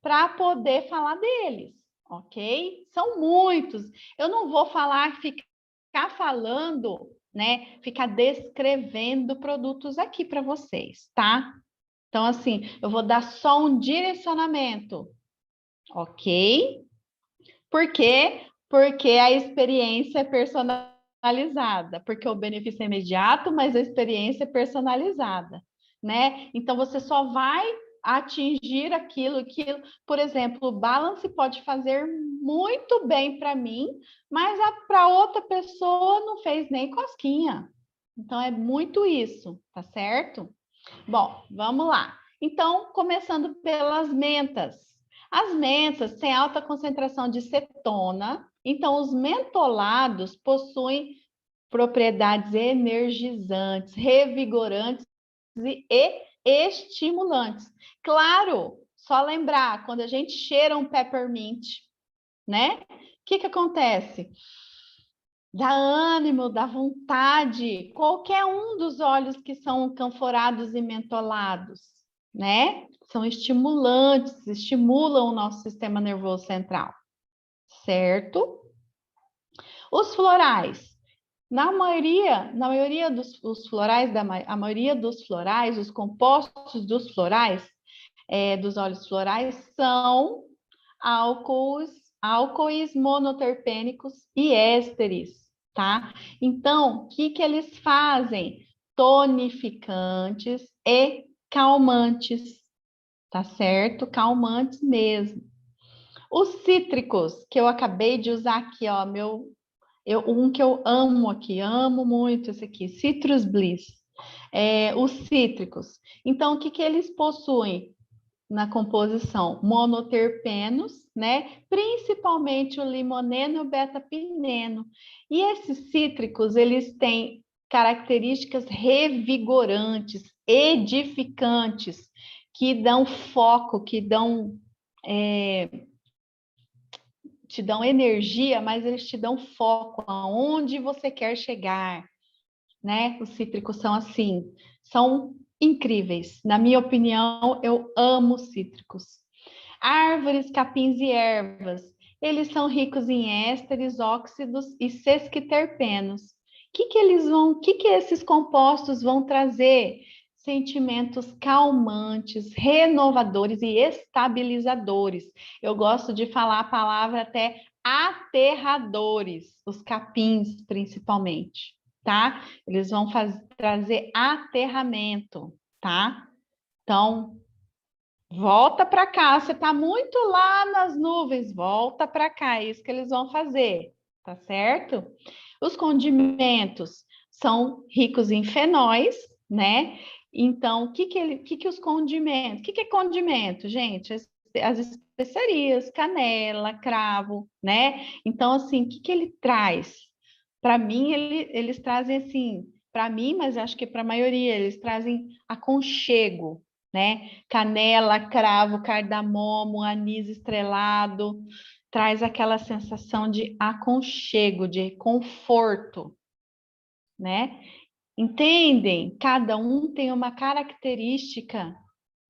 para poder falar deles, ok? São muitos. Eu não vou ficar falando, né? Ficar descrevendo produtos aqui para vocês, tá? Então, assim, eu vou dar só um direcionamento, ok? Por quê? Porque a experiência é personalizada, porque o benefício é imediato, mas a experiência é personalizada, né? Então você só vai atingir aquilo. Por exemplo, o balance pode fazer muito bem para mim, mas para outra pessoa não fez nem cosquinha. Então é muito isso, tá certo? Bom, vamos lá. Então, começando pelas mentas. As mentas têm alta concentração de cetona, então os mentolados possuem propriedades energizantes, revigorantes e estimulantes. Claro, só lembrar, quando a gente cheira um peppermint, né? O que acontece? Dá ânimo, dá vontade, qualquer um dos óleos que são canforados e mentolados, né? São estimulantes, estimulam o nosso sistema nervoso central, certo? Os florais Na maioria dos florais, a maioria dos florais, os compostos dos florais, dos óleos florais, são álcoois monoterpênicos e ésteres, tá? Então, o que eles fazem? Tonificantes e calmantes, tá certo? Calmantes mesmo. Os cítricos, que eu acabei de usar aqui, ó, um que eu amo aqui, amo muito esse aqui, Citrus Bliss. Os cítricos. Então, o que eles possuem na composição? Monoterpenos, né? Principalmente o limoneno e o beta-pineno. E esses cítricos, eles têm características revigorantes, edificantes, que dão foco, que te dão energia, mas eles te dão foco aonde você quer chegar, né? Os cítricos são assim, são incríveis. Na minha opinião, eu amo cítricos. Árvores, capins e ervas, eles são ricos em ésteres, óxidos e sesquiterpenos. O que esses compostos vão trazer? Sentimentos calmantes, renovadores e estabilizadores. Eu gosto de falar a palavra até aterradores, os capins principalmente, tá? Eles vão trazer aterramento, tá? Então, volta para cá, você está muito lá nas nuvens, volta para cá, é isso que eles vão fazer, tá certo? Os condimentos são ricos em fenóis, né? Então, o que os condimentos? O que é condimento, gente? As especiarias, canela, cravo, né? Então, assim, o que ele traz? Para mim, eles trazem assim, para mim, mas acho que para a maioria, eles trazem aconchego, né? Canela, cravo, cardamomo, anis estrelado, traz aquela sensação de aconchego, de conforto, né? Entendem? Cada um tem uma característica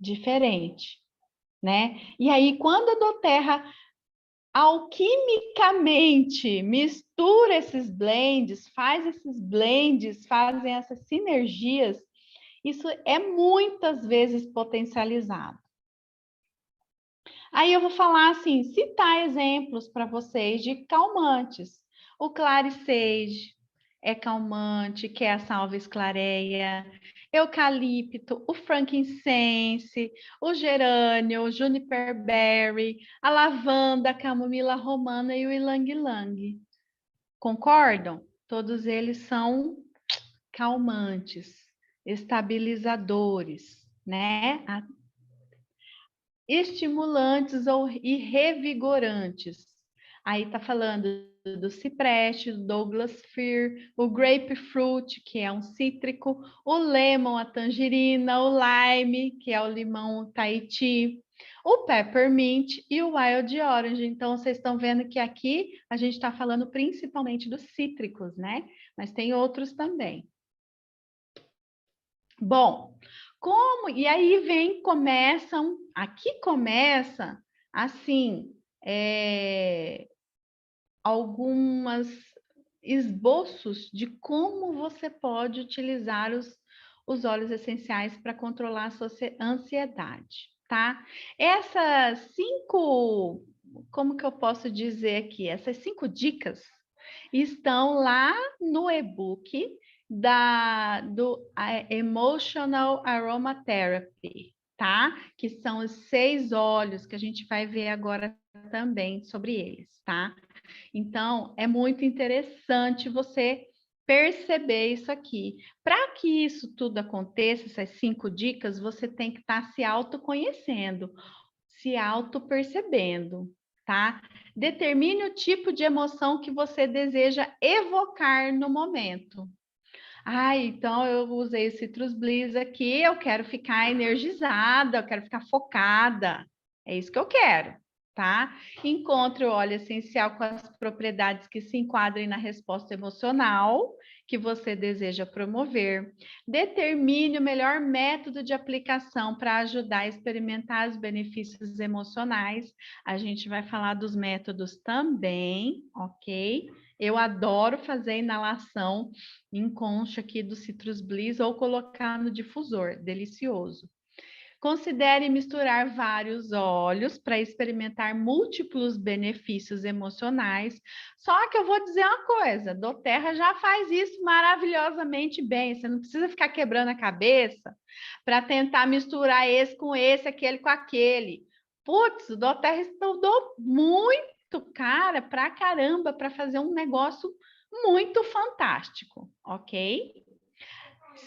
diferente, né? E aí, quando a doTERRA alquimicamente mistura esses blends, fazem essas sinergias, isso é muitas vezes potencializado. Aí eu vou falar assim, citar exemplos para vocês de calmantes. O Clary Sage é calmante, que é a Salvia clareia, eucalipto, o frankincense, o gerânio, o juniper berry, a lavanda, a camomila romana e o ylang-ylang. Concordam? Todos eles são calmantes, estabilizadores, né? Estimulantes e revigorantes. Aí tá falando do cipreste, do Douglas fir, o grapefruit, que é um cítrico, o lemon, a tangerina, o lime, que é o limão Tahiti, o peppermint e o wild orange. Então, vocês estão vendo que aqui a gente está falando principalmente dos cítricos, né? Mas tem outros também. Bom, e aí aqui começa assim, algumas esboços de como você pode utilizar os óleos essenciais para controlar a sua ansiedade, tá? Essas 5, como que eu posso dizer aqui? Essas 5 dicas estão lá no e-book do Emotional Aromatherapy, tá? Que são os 6 óleos que a gente vai ver agora também sobre eles, tá? Então, é muito interessante você perceber isso aqui. Para que isso tudo aconteça, essas 5 dicas, você tem que estar se autoconhecendo, se auto-percebendo, tá? Determine o tipo de emoção que você deseja evocar no momento. Então eu usei o Citrus Bliss aqui, eu quero ficar energizada, eu quero ficar focada. É isso que eu quero, tá? Encontre o óleo essencial com as propriedades que se enquadrem na resposta emocional que você deseja promover. Determine o melhor método de aplicação para ajudar a experimentar os benefícios emocionais. A gente vai falar dos métodos também, ok? Eu adoro fazer inalação em concha aqui do Citrus Bliss ou colocar no difusor, delicioso. Considere misturar vários óleos para experimentar múltiplos benefícios emocionais. Só que eu vou dizer uma coisa, doTERRA já faz isso maravilhosamente bem. Você não precisa ficar quebrando a cabeça para tentar misturar esse com esse, aquele com aquele. Putz, o doTERRA estudou muito, cara, pra caramba, para fazer um negócio muito fantástico, ok?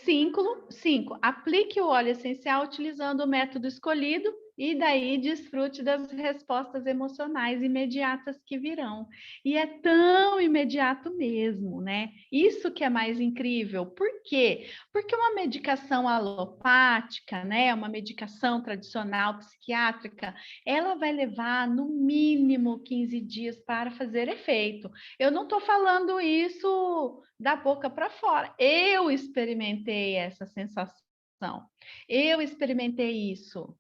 5. Aplique o óleo essencial utilizando o método escolhido e daí desfrute das respostas emocionais imediatas que virão. E é tão imediato mesmo, né? Isso que é mais incrível. Por quê? Porque uma medicação alopática, né, uma medicação tradicional psiquiátrica, ela vai levar no mínimo 15 dias para fazer efeito. Eu não estou falando isso da boca para fora. Eu experimentei essa sensação. Eu experimentei isso.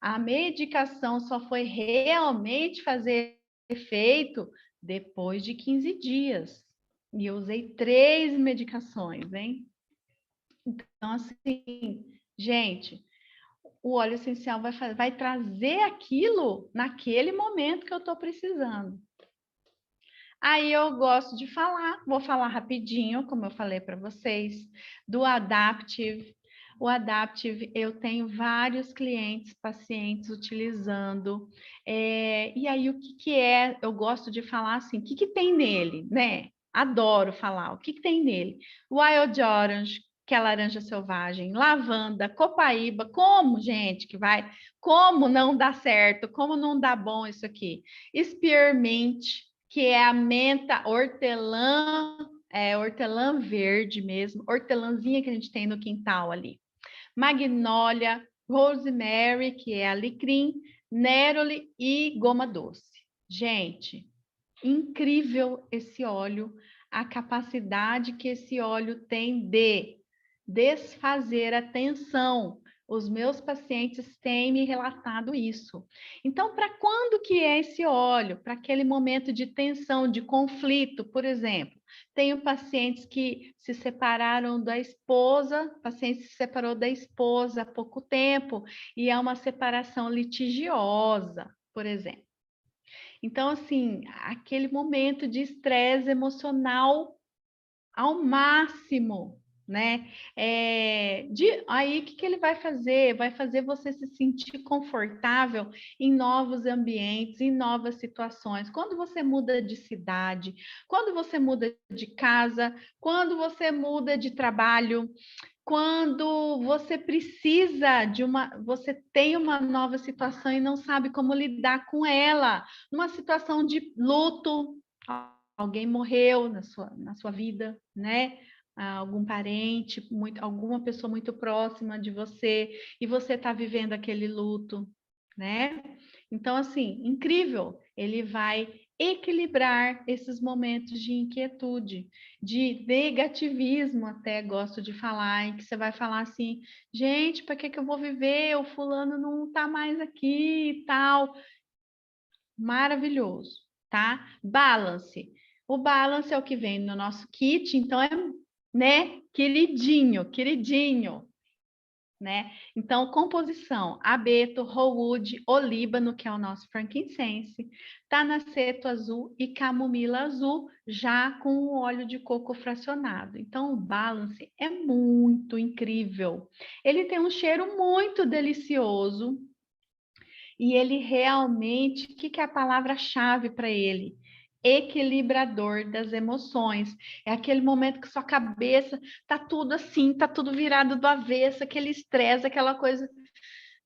A medicação só foi realmente fazer efeito depois de 15 dias. E eu usei 3 medicações, hein? Então, assim, gente, o óleo essencial vai trazer aquilo naquele momento que eu estou precisando. Aí eu gosto de falar, vou falar rapidinho, como eu falei para vocês, do Adaptive. O Adaptive, eu tenho vários clientes, pacientes utilizando. E aí, o que é? Eu gosto de falar assim, o que tem nele, né? Adoro falar, o que tem nele? Wild Orange, que é laranja selvagem, lavanda, copaíba, como, gente, que vai? Como não dá certo? Como não dá bom isso aqui? Spearmint, que é a menta hortelã, hortelã verde mesmo, hortelãzinha que a gente tem no quintal ali. Magnólia, rosemary, que é alecrim, neroli e goma doce. Gente, incrível esse óleo, a capacidade que esse óleo tem de desfazer a tensão. Os meus pacientes têm me relatado isso. Então, para quando que é esse óleo? Para aquele momento de tensão, de conflito, por exemplo. Tenho pacientes que se separaram da esposa, paciente se separou da esposa há pouco tempo, e é uma separação litigiosa, por exemplo. Então, assim, aquele momento de estresse emocional ao máximo, né? Aí, o que ele vai fazer? Vai fazer você se sentir confortável em novos ambientes, em novas situações. Quando você muda de cidade, quando você muda de casa, quando você muda de trabalho, quando você precisa você tem uma nova situação e não sabe como lidar com ela, numa situação de luto, alguém morreu na sua vida, né? Algum parente, alguma pessoa muito próxima de você, e você está vivendo aquele luto, né? Então, assim, incrível, ele vai equilibrar esses momentos de inquietude, de negativismo, até gosto de falar, em que você vai falar assim, gente, para que eu vou viver? O fulano não está mais aqui e tal. Maravilhoso, tá? Balance. O balance é o que vem no nosso kit, então né, queridinho, queridinho, né? Então, composição, abeto, rosewood, olíbano, que é o nosso frankincense, tanaceto azul e camomila azul, já com o óleo de coco fracionado. Então, o balance é muito incrível. Ele tem um cheiro muito delicioso e ele realmente, o que é a palavra-chave para ele? Equilibrador das emoções. É aquele momento que sua cabeça tá tudo assim, tá tudo virado do avesso, aquele estresse, aquela coisa.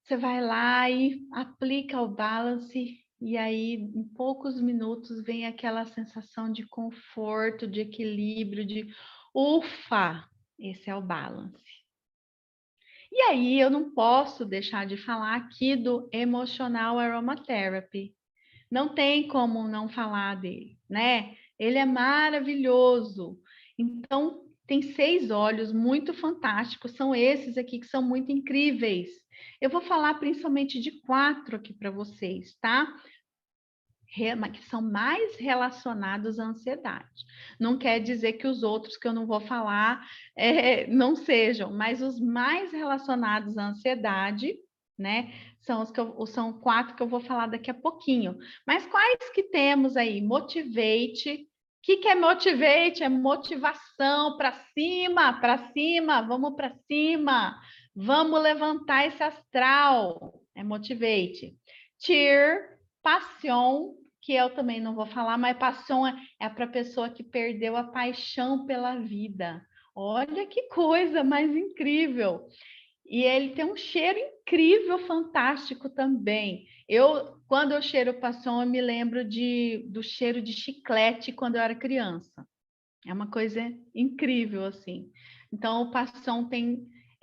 Você vai lá e aplica o balance e aí em poucos minutos vem aquela sensação de conforto, de equilíbrio, de ufa, esse é o balance. E aí eu não posso deixar de falar aqui do Emotional Aromatherapy. Não tem como não falar dele, né? Ele é maravilhoso. Então, tem 6 óleos muito fantásticos, são esses aqui que são muito incríveis. Eu vou falar principalmente de 4 aqui para vocês, tá? que são mais relacionados à ansiedade. Não quer dizer que os outros que eu não vou falar não sejam, mas os mais relacionados à ansiedade, né? São 4 que eu vou falar daqui a pouquinho. Mas quais que temos aí? Motivate. O que é motivate? É motivação para cima, vamos para cima, vamos levantar esse astral. É motivate. Cheer, passion, que eu também não vou falar, mas passion é para a pessoa que perdeu a paixão pela vida. Olha que coisa mais incrível. E ele tem um cheiro incrível, fantástico também. Quando eu cheiro passion, eu me lembro do cheiro de chiclete quando eu era criança. É uma coisa incrível, assim. Então, o passion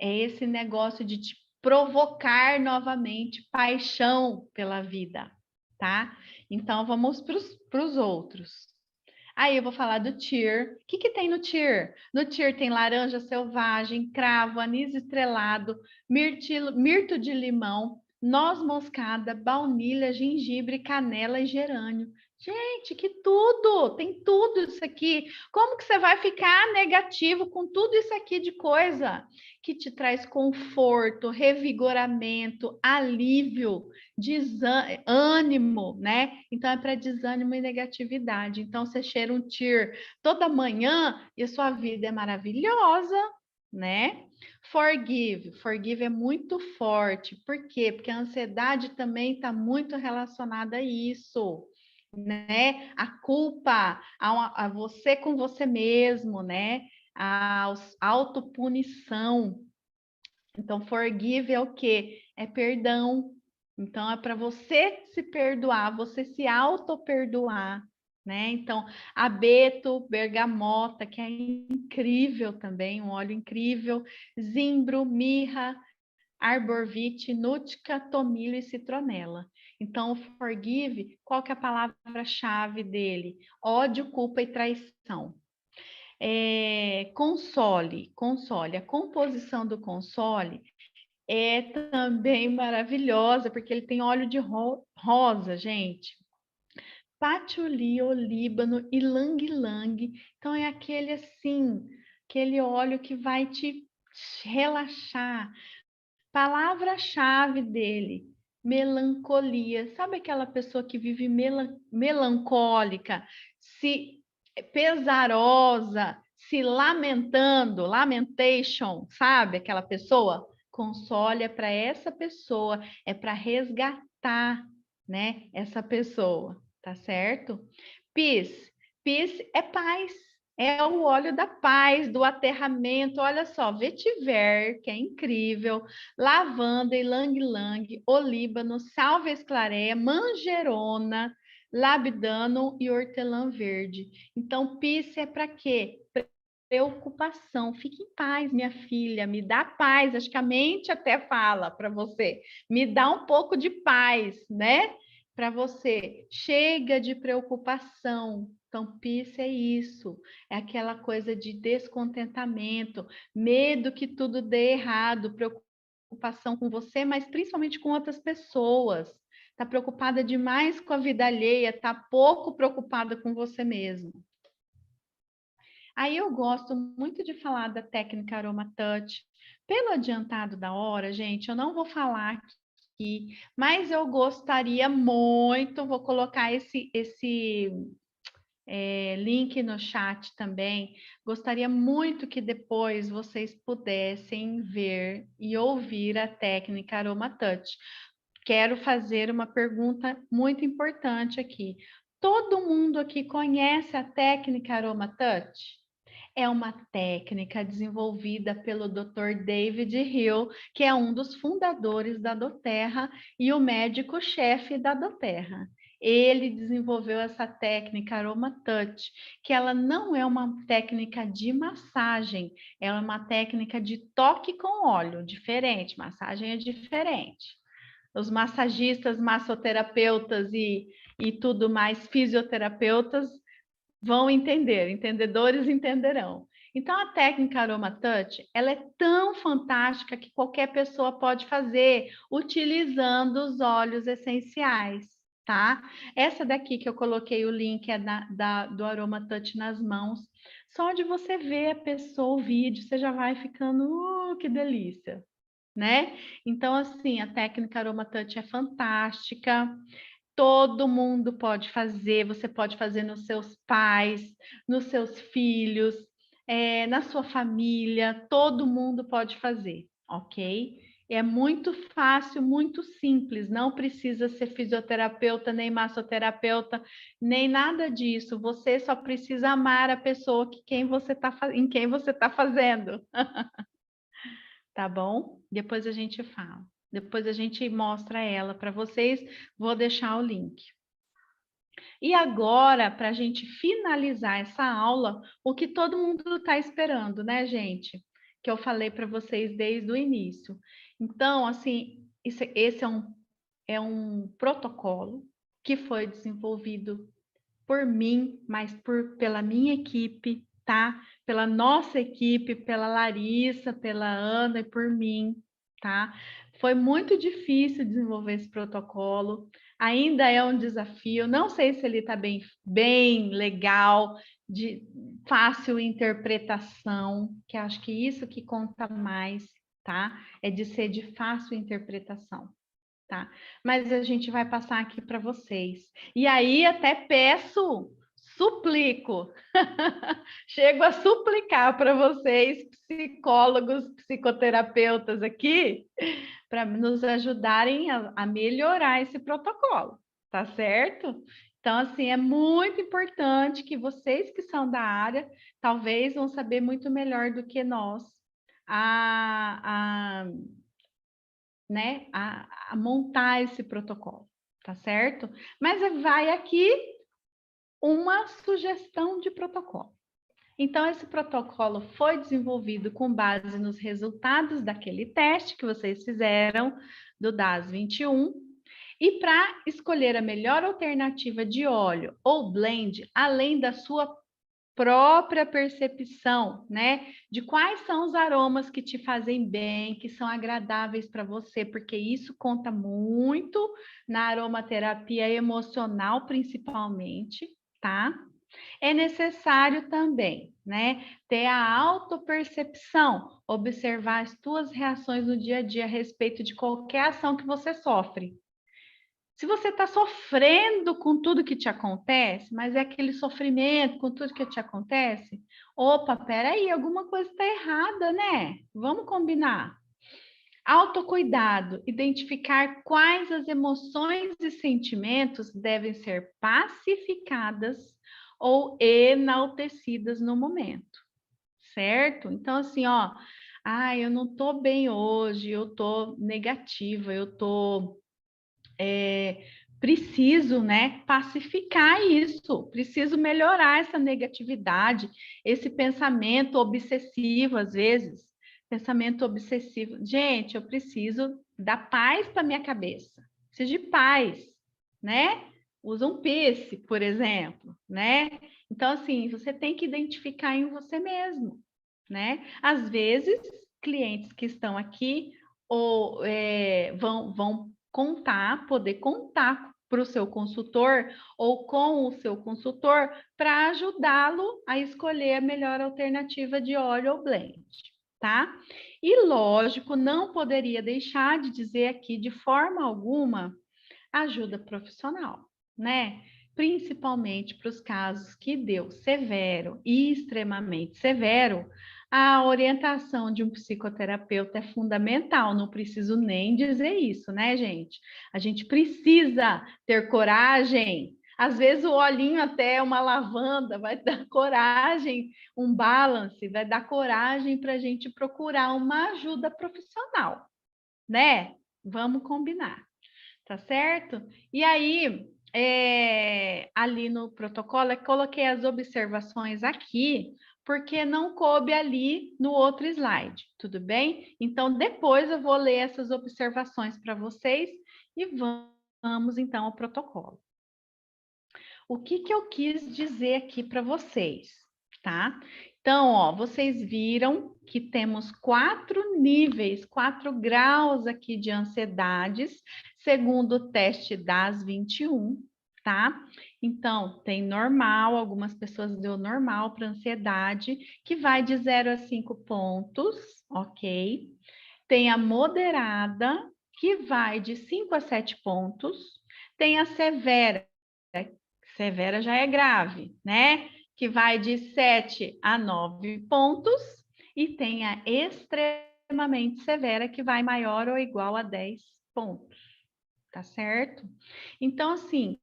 é esse negócio de te provocar novamente paixão pela vida, tá? Então, vamos para os outros. Aí eu vou falar do cheer. O que tem no cheer? No cheer tem laranja selvagem, cravo, anis estrelado, mirto de limão, noz moscada, baunilha, gengibre, canela e gerânio. Gente, que tudo! Tem tudo isso aqui. Como que você vai ficar negativo com tudo isso aqui de coisa que te traz conforto, revigoramento, alívio, ânimo, né? Então é para desânimo e negatividade. Então você cheira um cheer toda manhã e a sua vida é maravilhosa, né? Forgive é muito forte. Por quê? Porque a ansiedade também está muito relacionada a isso, né? A culpa, a você com você mesmo, né? A autopunição. Então, forgive é o quê? É perdão. Então, é para você se perdoar, você se auto-perdoar, né? Então, abeto, bergamota, que é incrível também, um óleo incrível, zimbro, mirra, arborvite, nútica, tomilho e citronela. Então, o forgive, qual que é a palavra-chave dele? Ódio, culpa e traição. Console. A composição do console é também maravilhosa, porque ele tem óleo de rosa, gente. Patchouli, olíbano, ilang-ilang. Então, é aquele assim, aquele óleo que vai te relaxar. Palavra-chave dele, melancolia. Sabe aquela pessoa que vive melancólica, se pesarosa, se lamentando, lamentation, sabe? Aquela pessoa. Console é para essa pessoa, é para resgatar, né? Essa pessoa, tá certo? Peace é paz. É o óleo da paz, do aterramento. Olha só, vetiver, que é incrível, lavanda, ylang-ylang, olíbano, salvia esclareia, manjerona, labdano e hortelã verde. Então, peace é para quê? Preocupação. Fique em paz, minha filha, me dá paz. Acho que a mente até fala para você, me dá um pouco de paz, né? Para você. Chega de preocupação. Então, peace é isso, é aquela coisa de descontentamento, medo que tudo dê errado, preocupação com você, mas principalmente com outras pessoas. Está preocupada demais com a vida alheia, está pouco preocupada com você mesmo. Aí eu gosto muito de falar da técnica Aroma Touch. Pelo adiantado da hora, gente, eu não vou falar aqui, mas eu gostaria muito, vou colocar esse link no chat também. Gostaria muito que depois vocês pudessem ver e ouvir a técnica Aroma Touch. Quero fazer uma pergunta muito importante aqui. Todo mundo aqui conhece a técnica Aroma Touch? É uma técnica desenvolvida pelo Dr. David Hill, que é um dos fundadores da doTERRA e o médico-chefe da doTERRA. Ele desenvolveu essa técnica Aroma Touch, que ela não é uma técnica de massagem, ela é uma técnica de toque com óleo, diferente, massagem é diferente. Os massagistas, massoterapeutas e tudo mais, fisioterapeutas, vão entender, entendedores entenderão. Então, a técnica Aroma Touch, ela é tão fantástica que qualquer pessoa pode fazer utilizando os óleos essenciais, tá? Essa daqui que eu coloquei o link é do Aroma Touch nas mãos. Só de você ver a pessoa, o vídeo, você já vai ficando, que delícia, né? Então, assim, a técnica Aroma Touch é fantástica. Todo mundo pode fazer, você pode fazer nos seus pais, nos seus filhos, na sua família, todo mundo pode fazer, ok? É muito fácil, muito simples, não precisa ser fisioterapeuta, nem massoterapeuta, nem nada disso. Você só precisa amar a pessoa em quem você está fazendo. Tá bom? Depois a gente fala. Depois a gente mostra ela para vocês. Vou deixar o link. E agora, para a gente finalizar essa aula, o que todo mundo está esperando, né, gente? Que eu falei para vocês desde o início. Então, assim, esse é um protocolo que foi desenvolvido por mim, mas pela minha equipe, tá? Pela nossa equipe, pela Larissa, pela Ana e por mim, tá? Foi muito difícil desenvolver esse protocolo, ainda é um desafio, não sei se ele está bem legal, de fácil interpretação, que acho que isso que conta mais, tá? É de ser de fácil interpretação. Tá? Mas a gente vai passar aqui para vocês. E aí até peço, suplico, chego a suplicar para vocês, psicólogos, psicoterapeutas aqui, para nos ajudarem a melhorar esse protocolo, tá certo? Então, assim, é muito importante que vocês que são da área, talvez vão saber muito melhor do que nós né, a montar esse protocolo, tá certo? Mas vai aqui uma sugestão de protocolo. Então, esse protocolo foi desenvolvido com base nos resultados daquele teste que vocês fizeram do DAS 21. E para escolher a melhor alternativa de óleo ou blend, além da sua própria percepção, né? De quais são os aromas que te fazem bem, que são agradáveis para você, porque isso conta muito na aromaterapia emocional, principalmente, tá? É necessário também, né, ter a autopercepção, observar as tuas reações no dia a dia a respeito de qualquer ação que você sofre. Se você está sofrendo com tudo que te acontece, mas é aquele sofrimento com tudo que te acontece, opa, peraí, alguma coisa está errada, né? Vamos combinar. Autocuidado, identificar quais as emoções e sentimentos devem ser pacificadas ou enaltecidas no momento, certo? Então, assim, ó, eu não tô bem hoje, eu tô negativa, eu tô preciso, né, pacificar isso, preciso melhorar essa negatividade, esse pensamento obsessivo, às vezes, pensamento obsessivo. Gente, eu preciso dar paz para minha cabeça, preciso de paz, né? Usa um Peace, por exemplo, né? Então, assim, você tem que identificar em você mesmo, né? Às vezes, clientes que estão aqui ou vão poder contar para o seu consultor ou com o seu consultor para ajudá-lo a escolher a melhor alternativa de óleo ou blend, tá? E lógico, não poderia deixar de dizer aqui de forma alguma ajuda profissional, né? Principalmente para os casos que deu severo e extremamente severo, a orientação de um psicoterapeuta é fundamental, não preciso nem dizer isso, né, gente? A gente precisa ter coragem. Às vezes o olhinho até uma lavanda vai dar coragem, um balance, vai dar coragem para a gente procurar uma ajuda profissional, né? Vamos combinar, tá certo? E aí, ali no protocolo, eu coloquei as observações aqui, porque não coube ali no outro slide, tudo bem? Então, depois eu vou ler essas observações para vocês e vamos então ao protocolo. O que eu quis dizer aqui para vocês, tá? Então, ó, vocês viram que temos 4 níveis, 4 graus aqui de ansiedades, segundo o teste das 21, tá? Então, tem normal, algumas pessoas deu normal para ansiedade, que vai de 0 a 5 pontos, ok? Tem a moderada, que vai de 5 a 7 pontos. Tem a severa, severa já é grave, né? Que vai de 7 a 9 pontos, e tem a extremamente severa, que vai maior ou igual a 10 pontos, tá certo? Então, assim,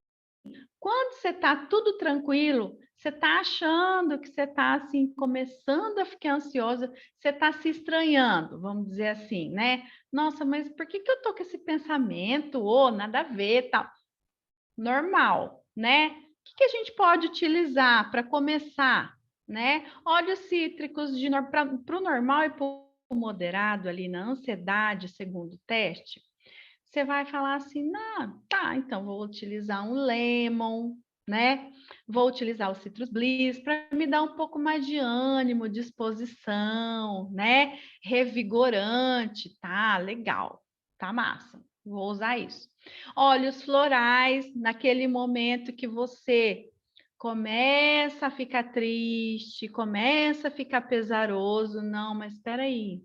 quando você tá tudo tranquilo, você tá achando que você tá, assim, começando a ficar ansiosa, você tá se estranhando, vamos dizer assim, né? Nossa, mas por que que eu tô com esse pensamento? Ou nada a ver, tal. Normal, né? O que a gente pode utilizar para começar, né? Óleos cítricos para o normal e para o moderado ali na ansiedade, segundo o teste, você vai falar assim, não, tá, então vou utilizar um lemon, né? Vou utilizar o Citrus Bliss para me dar um pouco mais de ânimo, disposição, né? Revigorante, tá? Legal, tá massa. Vou usar isso. Óleos florais, naquele momento que você começa a ficar triste, começa a ficar pesaroso, não, mas espera aí,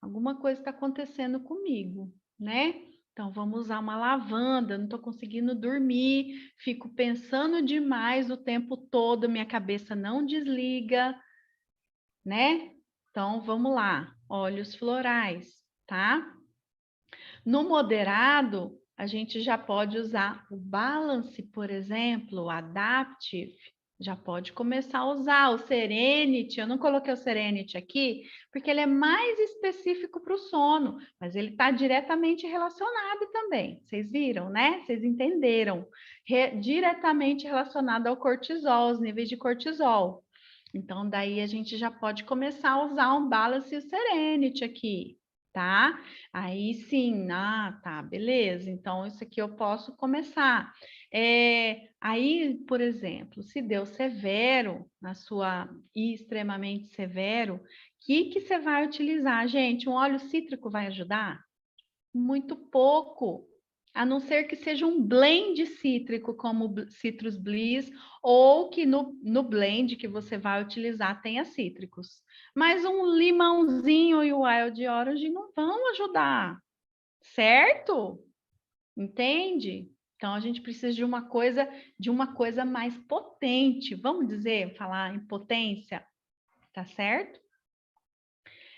alguma coisa está acontecendo comigo, né? Então, vamos usar uma lavanda, não estou conseguindo dormir, fico pensando demais o tempo todo, minha cabeça não desliga, né? Então, vamos lá, óleos florais, tá? No moderado, a gente já pode usar o Balance, por exemplo, o Adaptive, já pode começar a usar o Serenity. Eu não coloquei o Serenity aqui, porque ele é mais específico para o sono, mas ele está diretamente relacionado também. Vocês viram, né? Vocês entenderam. Diretamente relacionado ao cortisol, os níveis de cortisol. Então, daí a gente já pode começar a usar um Balance e o Serenity aqui, tá? Aí sim, tá, beleza. Então, isso aqui eu posso começar. Aí, por exemplo, se deu severo na sua e extremamente severo, o que você vai utilizar, gente? Um óleo cítrico vai ajudar? Muito pouco, a não ser que seja um blend cítrico, como o Citrus Bliss, ou que no blend que você vai utilizar tenha cítricos. Mas um limãozinho e o Wild Orange não vão ajudar, certo? Entende? Então a gente precisa de uma coisa mais potente, vamos dizer, falar em potência, tá certo?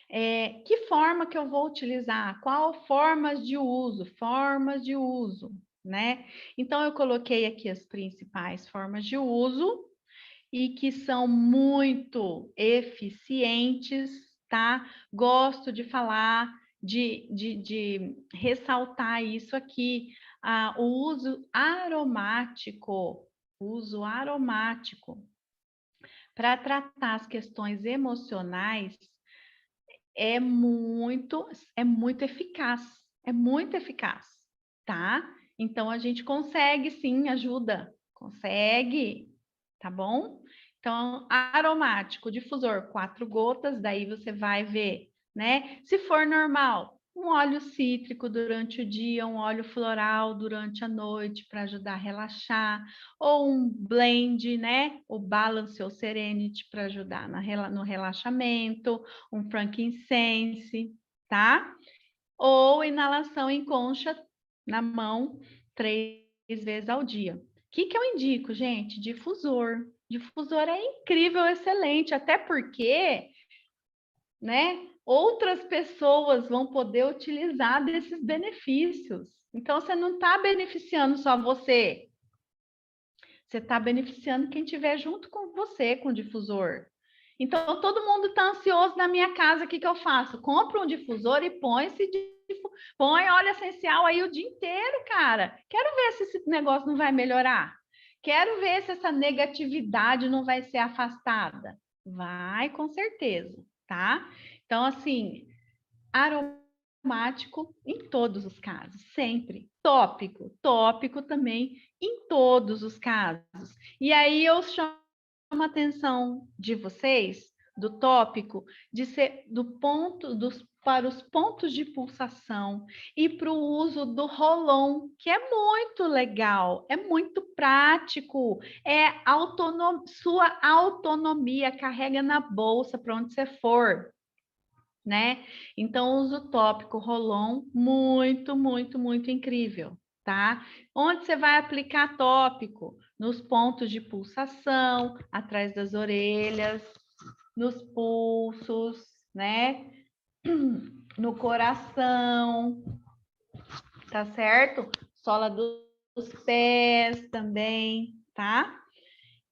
Que forma que eu vou utilizar? Qual formas de uso? Formas de uso, né? Então, eu coloquei aqui as principais formas de uso e que são muito eficientes, tá? Gosto de falar, de ressaltar isso aqui, o uso aromático para tratar as questões emocionais é muito eficaz, é muito eficaz, tá? Então a gente consegue sim, ajuda, consegue, tá bom? Então, aromático, difusor, 4 gotas, daí você vai ver, né? Se for normal, um óleo cítrico durante o dia, um óleo floral durante a noite para ajudar a relaxar, ou um blend, né? O Balance ou Serenity para ajudar no relaxamento, um frankincense, tá? Ou inalação em concha na mão 3 vezes ao dia. O que eu indico, gente? Difusor. Difusor é incrível, excelente, até porque, né, outras pessoas vão poder utilizar desses benefícios. Então, você não está beneficiando só você, você está beneficiando quem estiver junto com você com o difusor. Então, todo mundo está ansioso na minha casa, o que eu faço? Compro um difusor e põe óleo essencial aí o dia inteiro, cara. Quero ver se esse negócio não vai melhorar. Quero ver se essa negatividade não vai ser afastada. Vai, com certeza, tá? Então, assim, aromático em todos os casos, sempre. Tópico também em todos os casos. E aí eu chamo a atenção de vocês do tópico de ser para os pontos de pulsação e para o uso do roll-on, que é muito legal, é muito prático, é sua autonomia, carrega na bolsa para onde você for, né? Então, uso tópico roll-on, muito, muito, muito incrível, tá? Onde você vai aplicar tópico? Nos pontos de pulsação, atrás das orelhas, nos pulsos, né? No coração, tá certo? Sola dos pés também, tá?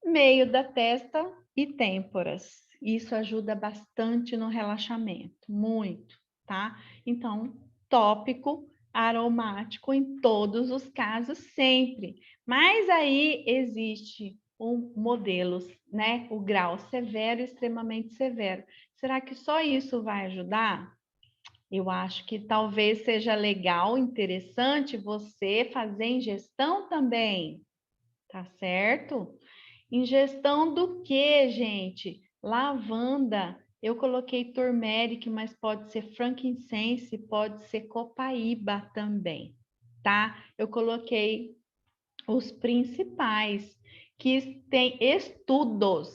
Meio da testa e têmporas. Isso ajuda bastante no relaxamento, muito, tá? Então, tópico aromático em todos os casos, sempre. Mas aí existe modelos, né? O grau severo e extremamente severo. Será que só isso vai ajudar? Eu acho que talvez seja legal, interessante você fazer ingestão também, tá certo? Ingestão do que, gente? Lavanda. Eu coloquei turmeric, mas pode ser frankincense, pode ser copaíba também, tá? Eu coloquei os principais, que tem estudos,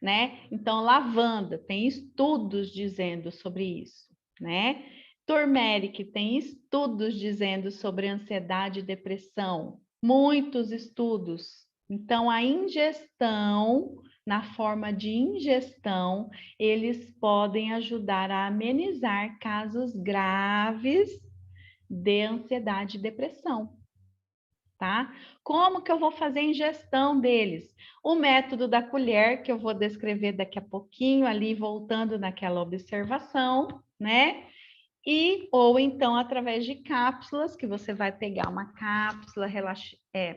né? Então, lavanda, tem estudos dizendo sobre isso, né? Turmeric, tem estudos dizendo sobre ansiedade e depressão, muitos estudos. Então, a ingestão, na forma de ingestão, eles podem ajudar a amenizar casos graves de ansiedade e depressão, tá? Como que eu vou fazer a ingestão deles? O método da colher, que eu vou descrever daqui a pouquinho, ali voltando naquela observação, né? Ou então através de cápsulas, que você vai pegar uma cápsula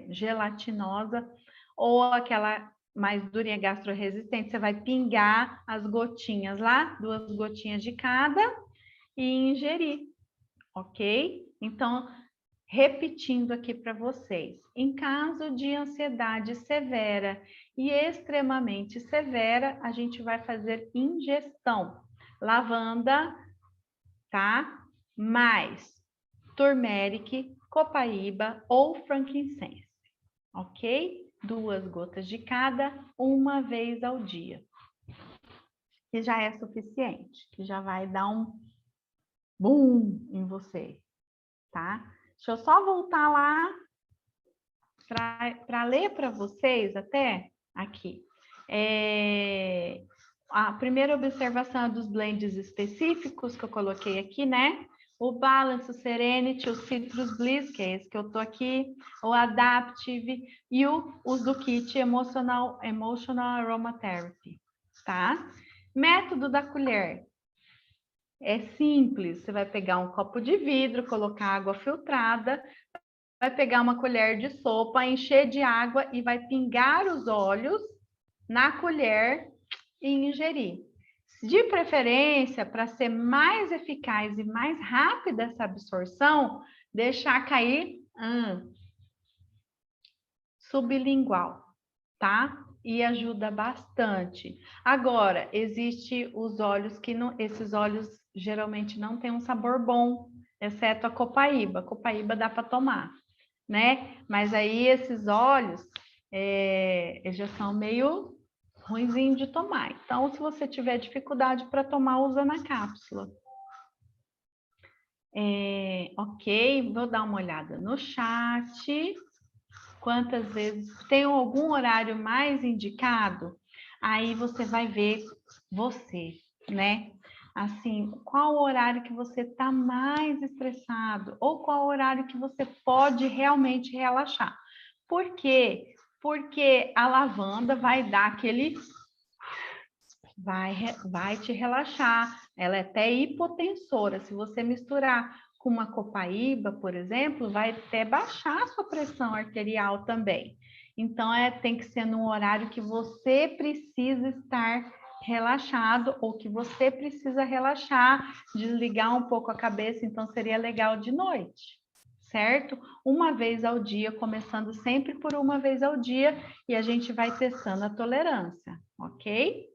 gelatinosa ou aquela mais durinha gastroresistente, você vai pingar as gotinhas lá, 2 gotinhas de cada, e ingerir, ok? Então, repetindo aqui para vocês, em caso de ansiedade severa e extremamente severa, a gente vai fazer ingestão. Lavanda, tá? Mais turmeric, copaíba ou frankincense, ok? 2 gotas de cada, uma vez ao dia. Que já é suficiente, que já vai dar um boom em você, tá? Deixa eu só voltar lá para ler para vocês até aqui. A primeira observação é dos blends específicos que eu coloquei aqui, né? O Balance, o Serenity, o Citrus Bliss, que é esse que eu tô aqui, o Adaptive e os do kit Emotional Aromatherapy, tá? Método da colher. É simples, você vai pegar um copo de vidro, colocar água filtrada, vai pegar uma colher de sopa, encher de água e vai pingar os óleos na colher e ingerir. De preferência, para ser mais eficaz e mais rápida essa absorção, deixar cair sublingual, tá? E ajuda bastante. Agora, existe os óleos que não, esses óleos geralmente não têm um sabor bom, exceto a copaíba. A copaíba dá para tomar, né? Mas aí esses óleos eles já são meio ruinzinho de tomar. Então, se você tiver dificuldade para tomar, usa na cápsula. Ok, vou dar uma olhada no chat. Quantas vezes tem algum horário mais indicado? Aí você vai ver você, né? Assim, qual o horário que você está mais estressado ou qual o horário que você pode realmente relaxar. Por quê? Porque a lavanda vai dar aquele... Vai te relaxar. Ela é até hipotensora. Se você misturar com uma copaíba, por exemplo, vai até baixar a sua pressão arterial também. Então, tem que ser num horário que você precisa estar relaxado ou que você precisa relaxar, desligar um pouco a cabeça. Então, seria legal de noite, certo? Uma vez ao dia, começando sempre por uma vez ao dia, e a gente vai testando a tolerância, ok?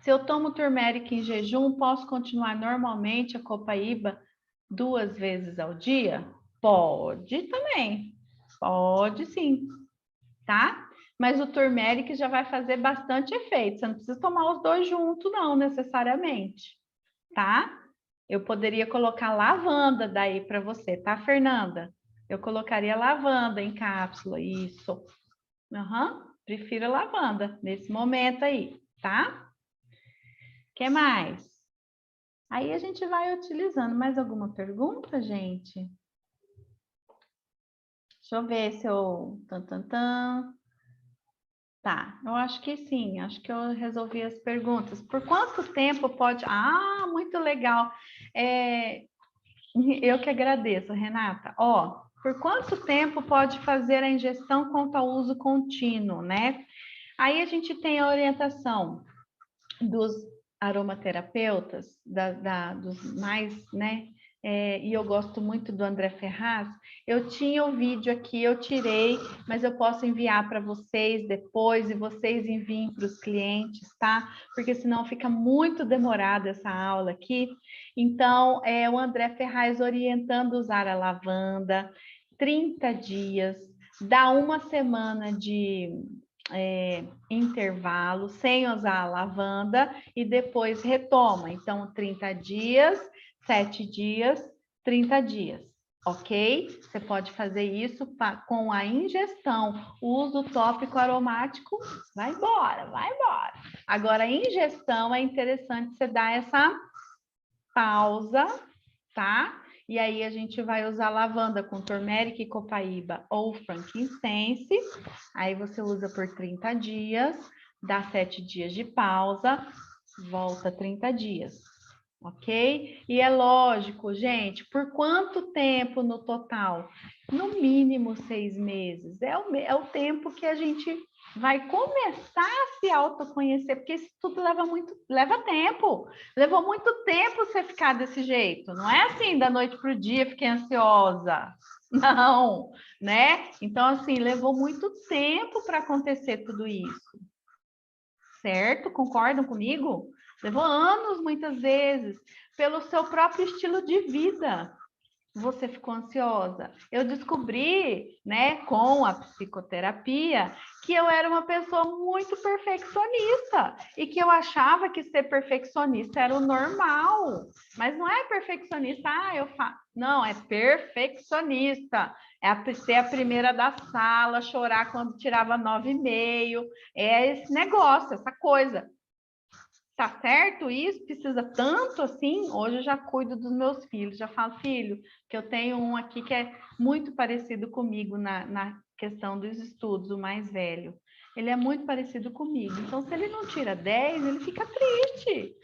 Se eu tomo turmeric em jejum, posso continuar normalmente a copaíba 2 vezes ao dia? Pode também. Pode sim, tá? Mas o turmeric já vai fazer bastante efeito. Você não precisa tomar os dois juntos, não, necessariamente, tá? Eu poderia colocar lavanda daí para você, tá, Fernanda? Eu colocaria lavanda em cápsula, isso. Prefiro lavanda nesse momento aí, tá? Que mais? Aí a gente vai utilizando. Mais alguma pergunta, gente? Deixa eu ver se eu... Tá, eu acho que sim, acho que eu resolvi as perguntas. Por quanto tempo pode... Ah, muito legal. Eu que agradeço, Renata. Ó, por quanto tempo pode fazer a ingestão quanto ao uso contínuo, né? Aí a gente tem a orientação dos aromaterapeutas, dos mais, né? E eu gosto muito do André Ferraz. Eu tinha o vídeo aqui, eu tirei, mas eu posso enviar para vocês depois e vocês enviem para os clientes, tá? Porque senão fica muito demorada essa aula aqui. Então, o André Ferraz orientando usar a lavanda, 30 dias, dá uma semana de intervalo, sem usar a lavanda, e depois retoma. Então, 30 dias, 7 dias, 30 dias, ok? Você pode fazer isso com a ingestão. O uso tópico aromático, vai embora, vai embora. Agora, a ingestão é interessante você dar essa pausa, tá? E aí a gente vai usar lavanda com turmeric, copaíba ou frankincense. Aí você usa por 30 dias, dá 7 dias de pausa, volta 30 dias, ok? E é lógico, gente, por quanto tempo no total? No mínimo 6 meses. É o tempo que a gente vai começar a se autoconhecer, porque isso tudo leva tempo. Levou muito tempo você ficar desse jeito. Não é assim, da noite para o dia, fiquei ansiosa. Não, né? Então, assim, levou muito tempo para acontecer tudo isso. Certo? Concordam comigo? Levou anos, muitas vezes, pelo seu próprio estilo de vida. Você ficou ansiosa. Eu descobri, né, com a psicoterapia, que eu era uma pessoa muito perfeccionista e que eu achava que ser perfeccionista era o normal. Mas não é perfeccionista, não, é perfeccionista. Ser a primeira da sala, chorar quando tirava 9,5. É esse negócio, essa coisa. Tá certo isso? Precisa tanto assim? Hoje eu já cuido dos meus filhos, já falo, filho, que eu tenho um aqui que é muito parecido comigo na questão dos estudos, o mais velho. Ele é muito parecido comigo. Então, se ele não tira 10, ele fica triste,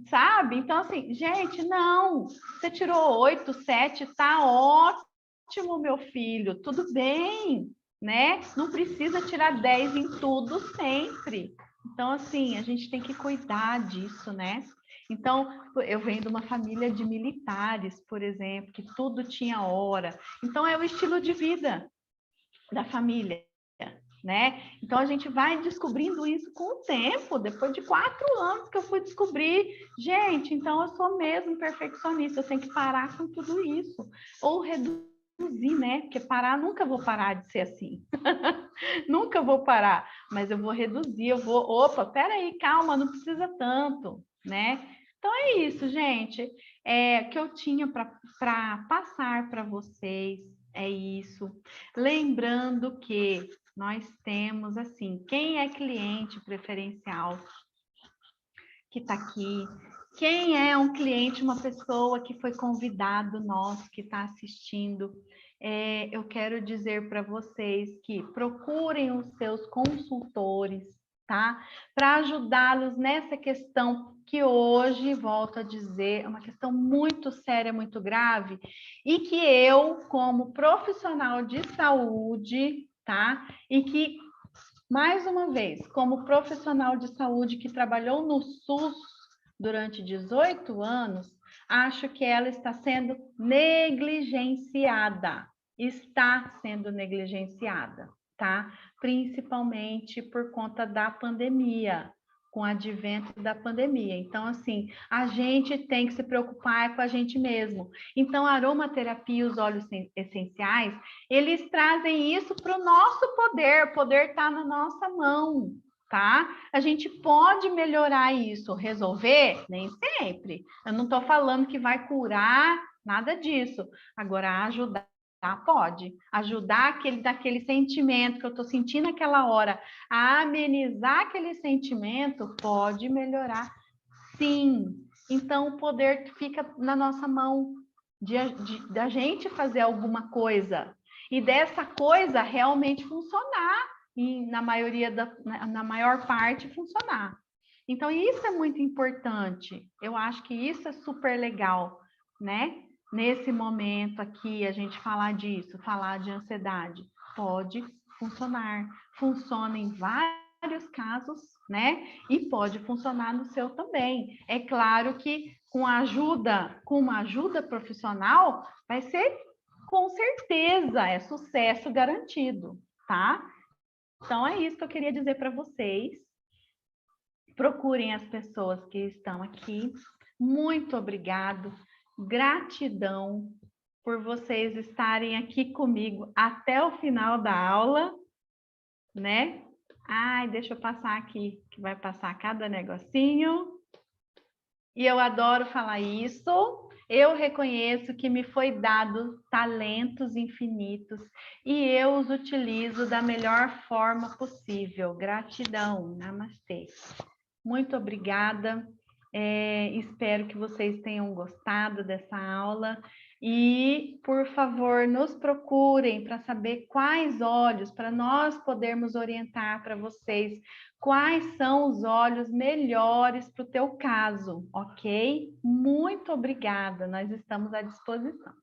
sabe? Então, assim, gente, não. Você tirou 8, 7, tá ótimo, meu filho, tudo bem, né? Não precisa tirar 10 em tudo sempre. Então, assim, a gente tem que cuidar disso, né? Então, eu venho de uma família de militares, por exemplo, que tudo tinha hora. Então, é o estilo de vida da família, né? Então, a gente vai descobrindo isso com o tempo. Depois de 4 anos que eu fui descobrir, gente, então eu sou mesmo perfeccionista, eu tenho que parar com tudo isso. Ou reduzir, né? Porque nunca vou parar de ser assim. Nunca vou parar, mas eu vou reduzir, opa, peraí, calma, não precisa tanto, né? Então é isso, gente. Que eu tinha para passar para vocês, é isso. Lembrando que nós temos, assim, quem é cliente preferencial que está aqui, quem é um cliente, uma pessoa que foi convidado nosso, que está assistindo, eu quero dizer para vocês que procurem os seus consultores, tá? Para ajudá-los nessa questão que hoje, volto a dizer, é uma questão muito séria, muito grave, e que eu, como profissional de saúde, tá? E que mais uma vez, como profissional de saúde que trabalhou no SUS durante 18 anos, acho que ela está sendo negligenciada. Está sendo negligenciada, tá? Principalmente por conta da pandemia, com o advento da pandemia. Então, assim, a gente tem que se preocupar com a gente mesmo. Então, a aromaterapia e os óleos essenciais, eles trazem isso para o nosso poder. O poder está na nossa mão, tá? A gente pode melhorar isso, resolver? Nem sempre. Eu não estou falando que vai curar nada disso. Agora, ajudar, pode. Ajudar daquele sentimento que eu estou sentindo naquela hora, a amenizar aquele sentimento, pode melhorar, sim. Então, o poder fica na nossa mão, da gente fazer alguma coisa. E dessa coisa realmente funcionar. E na maior parte funcionar. Então, isso é muito importante. Eu acho que isso é super legal, né? Nesse momento aqui, a gente falar disso, falar de ansiedade, pode funcionar. Funciona em vários casos, né? E pode funcionar no seu também. É claro que com uma ajuda profissional, vai ser com certeza, é sucesso garantido, tá? Então, é isso que eu queria dizer para vocês. Procurem as pessoas que estão aqui. Muito obrigado. Gratidão por vocês estarem aqui comigo até o final da aula, né? Ai, deixa eu passar aqui, que vai passar cada negocinho. E eu adoro falar isso. Eu reconheço que me foi dado talentos infinitos e eu os utilizo da melhor forma possível. Gratidão. Namastê. Muito obrigada. Espero que vocês tenham gostado dessa aula. E, por favor, nos procurem para saber quais óleos, para nós podermos orientar para vocês quais são os óleos melhores para o teu caso, ok? Muito obrigada, nós estamos à disposição.